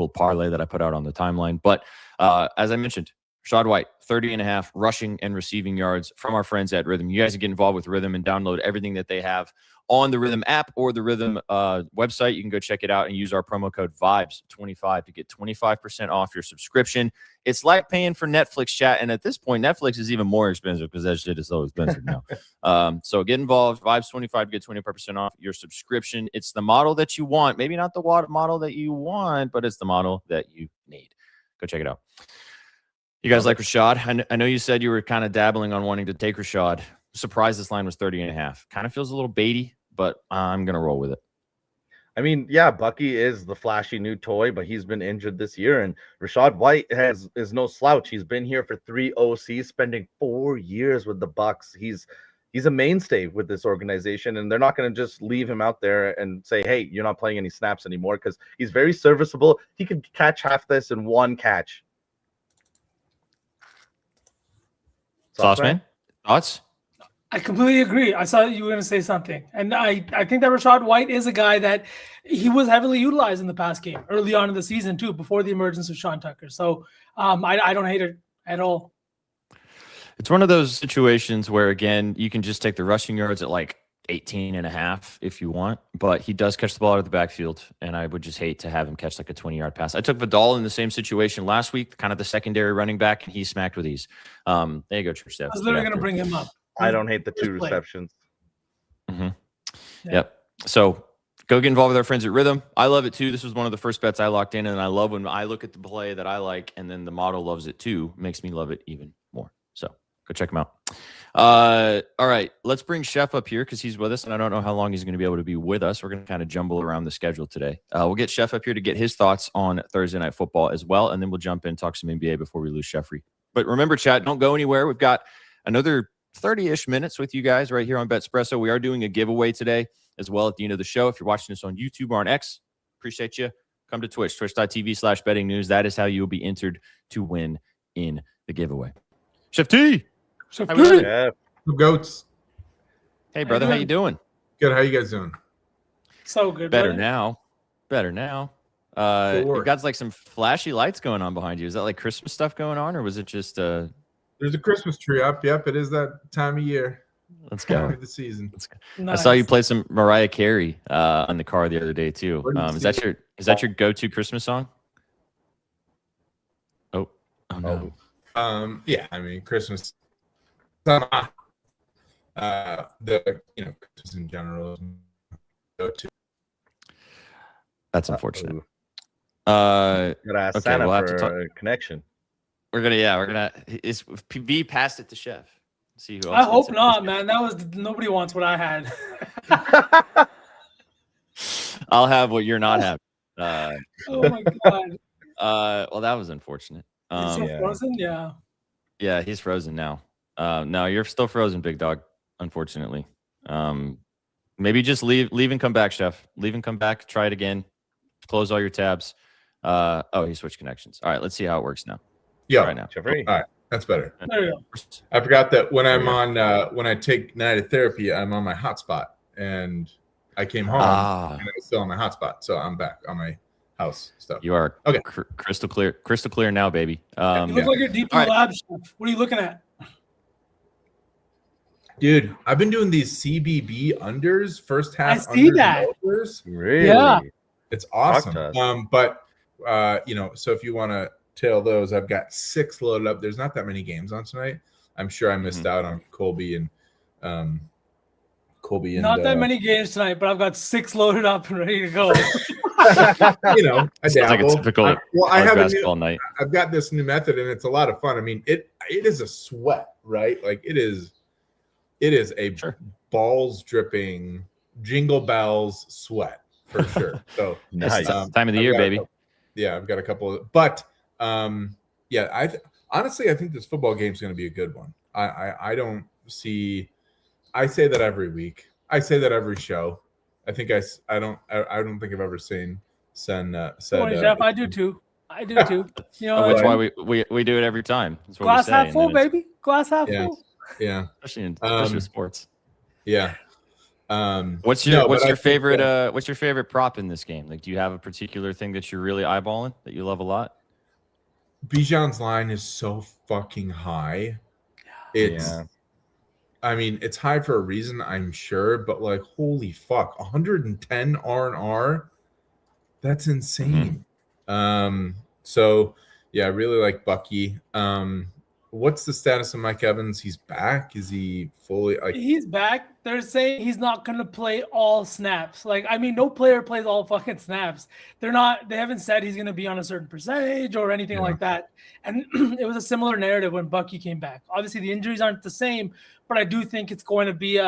parlay that I put out on the timeline. But as I mentioned, Rachaad White, 30.5 rushing and receiving yards from our friends at RITHMM. You guys can get involved with RITHMM and download everything that they have on the RITHMM app or the RITHMM website. You can go check it out and use our promo code VIBES25 to get 25% off your subscription. It's like paying for Netflix, chat. And at this point, Netflix is even more expensive because that shit is so expensive now. So get involved. Vibes25 to get 25% off your subscription. It's the model that you want. Maybe not the model that you want, but it's the model that you need. Go check it out. You guys like Rachaad? I know you said you were kind of dabbling on wanting to take Rachaad. Surprised this line was 30.5. Kind of feels a little baity, but I'm going to roll with it. I mean, yeah, Bucky is the flashy new toy, but he's been injured this year. And Rachaad White is no slouch. He's been here for 3 OCs, spending 4 years with the Bucs. He's a mainstay with this organization, and they're not going to just leave him out there and say, hey, you're not playing any snaps anymore, because he's very serviceable. He could catch half this in one catch. Sauceman? Thoughts? I completely agree. I saw you were going to say something. And I think that Rachaad White is a guy that he was heavily utilized in the past game, early on in the season too, before the emergence of Sean Tucker. So I don't hate it at all. It's one of those situations where, again, you can just take the rushing yards at like 18.5 if you want, but he does catch the ball out of the backfield, and I would just hate to have him catch like a 20-yard pass. I took Vidal in the same situation last week, kind of the secondary running back, and he smacked with ease. There you go, Trish. I was literally going to bring him up. I don't hate the 2 receptions. Mm-hmm. Yeah. Yep. So go get involved with our friends at RITHMM. I love it too. This was one of the first bets I locked in, and I love when I look at the play that I like, and then the model loves it too. Makes me love it even more. So go check them out. All right, let's bring Chef up here because he's with us, and I don't know how long he's going to be able to be with us. We're going to kind of jumble around the schedule today. We'll get Chef up here to get his thoughts on Thursday Night Football as well, and then we'll jump in and talk some NBA before we lose Jeffrey. But remember, chat, don't go anywhere. We've got another 30-ish minutes with you guys right here on BETSPRESSO. We are doing a giveaway today as well at the end of the show. If you're watching this on YouTube or on X, appreciate you. Come to Twitch, twitch.tv/betting news. That is how you will be entered to win in the giveaway. Chef T! So How we doing? Yeah. Goats. Hey, brother, how you doing? Good. How you guys doing? So good. Better buddy. now. Sure. You got like some flashy lights going on behind you. Is that like Christmas stuff going on, or was it just There's a Christmas tree up. Yep, it is that time of year. Let's go. Time of the season. Nice. I saw you play some Mariah Carey on the car the other day too. Wouldn't Is see that your go-to Christmas song? Oh no. Yeah, I mean Christmas. Christmas in general. Go-to. That's unfortunate. Gotta ask Okay, Santa we'll have for to talk. a connection. We're gonna V passed it to Chef. See who else I hope gets it. not, man. Nobody wants what I had. I'll have what you're not having. Oh my god. Well, that was unfortunate. He's so frozen. Yeah. Yeah, he's frozen now. No, you're still frozen, big dog. Unfortunately. Maybe just leave and come back, Chef. Leave and come back. Try it again. Close all your tabs. Oh, he switched connections. All right, let's see how it works now. Yeah. Right now. All right, that's better. There you go. I forgot that when I'm on when I take night therapy, I'm on my hotspot, and I came home and I was still on my hotspot, so I'm back on my house stuff. You are okay. Crystal clear now, baby. You look like you're deep in the lab, Chef. What are you looking at? Dude, I've been doing these CBB unders, first half. I see that. Overs. Really? Yeah. It's awesome. But so if you want to tail those, I've got 6 loaded up. There's not that many games on tonight. I'm sure I missed out on Colby and Not that many games tonight, but I've got 6 loaded up and ready to go. I sounds like a typical I have basketball night. I've got this new method and it's a lot of fun. I mean, it is a sweat, right? Like it is a balls dripping, jingle bells sweat for sure. So nice. Time of the year, baby. I've got a couple of, but honestly, I think this football game is going to be a good one. I don't see. I say that every week. I say that every show. I think I don't think I've ever said. Jeff, I do too. You know, that's why we do it every time. That's what glass we say, half full, baby. Glass half full. Yeah, especially sports. Yeah. What's your favorite prop in this game? Like, do you have a particular thing that you're really eyeballing that you love a lot? Bijan's line is so fucking high. I mean, it's high for a reason, I'm sure, but like, holy fuck, 110 R&R, that's insane. So yeah, I really like Bucky. What's the status of Mike Evans? He's back. Is he fully He's back. They're saying he's not going to play all snaps. Like, I mean, no player plays all fucking snaps. They haven't said he's going to be on a certain percentage or anything like that. And it was a similar narrative when Bucky came back. Obviously, the injuries aren't the same, but I do think it's going to be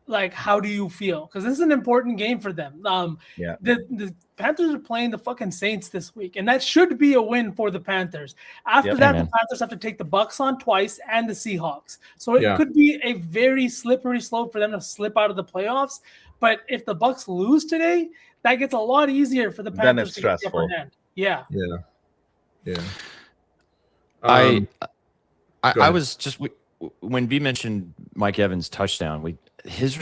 like, how do you feel? Because this is an important game for them. The Panthers are playing the fucking Saints this week, and that should be a win for the Panthers. After that, the Panthers have to take the Bucs on twice and the Seahawks. So it could be a very slippery slope for them to slip out of the playoffs. But if the Bucs lose today, that gets a lot easier for the Panthers. Then it's to get the upper stressful. hand. Yeah. I was just when B mentioned Mike Evans' touchdown, his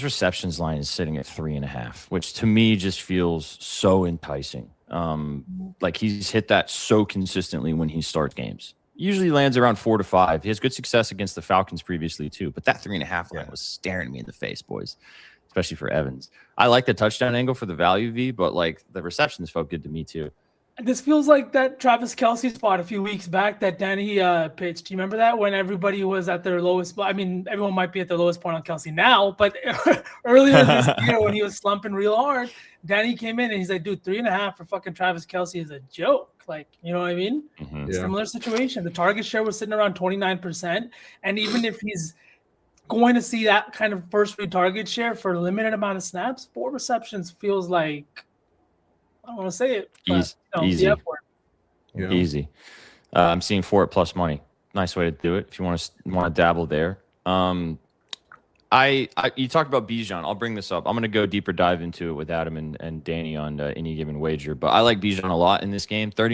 receptions line is sitting at 3.5, which to me just feels so enticing. Like he's hit that so consistently when he starts games. Usually lands around 4 to 5. He has good success against the Falcons previously too, but that 3.5 line was staring me in the face, boys, especially for Evans. I like the touchdown angle for the value V, but like the receptions felt good to me too. This feels like that Travis Kelce spot a few weeks back that Danny pitched. Do you remember that when everybody was at their lowest? I mean, everyone might be at their lowest point on Kelce now, but earlier this year when he was slumping real hard, Danny came in and he's like, dude, 3.5 for fucking Travis Kelce is a joke. Like, you know what I mean? Similar situation. The target share was sitting around 29%. And even if he's going to see that kind of first read target share for a limited amount of snaps, 4 receptions feels like, I don't want to say it. But, easy. Easy. I'm seeing 4 at plus money. Nice way to do it if you want to dabble there. You talked about Bijan. I'll bring this up. I'm going to go deeper dive into it with Adam and Danny on any given wager. But I like Bijan a lot in this game. 39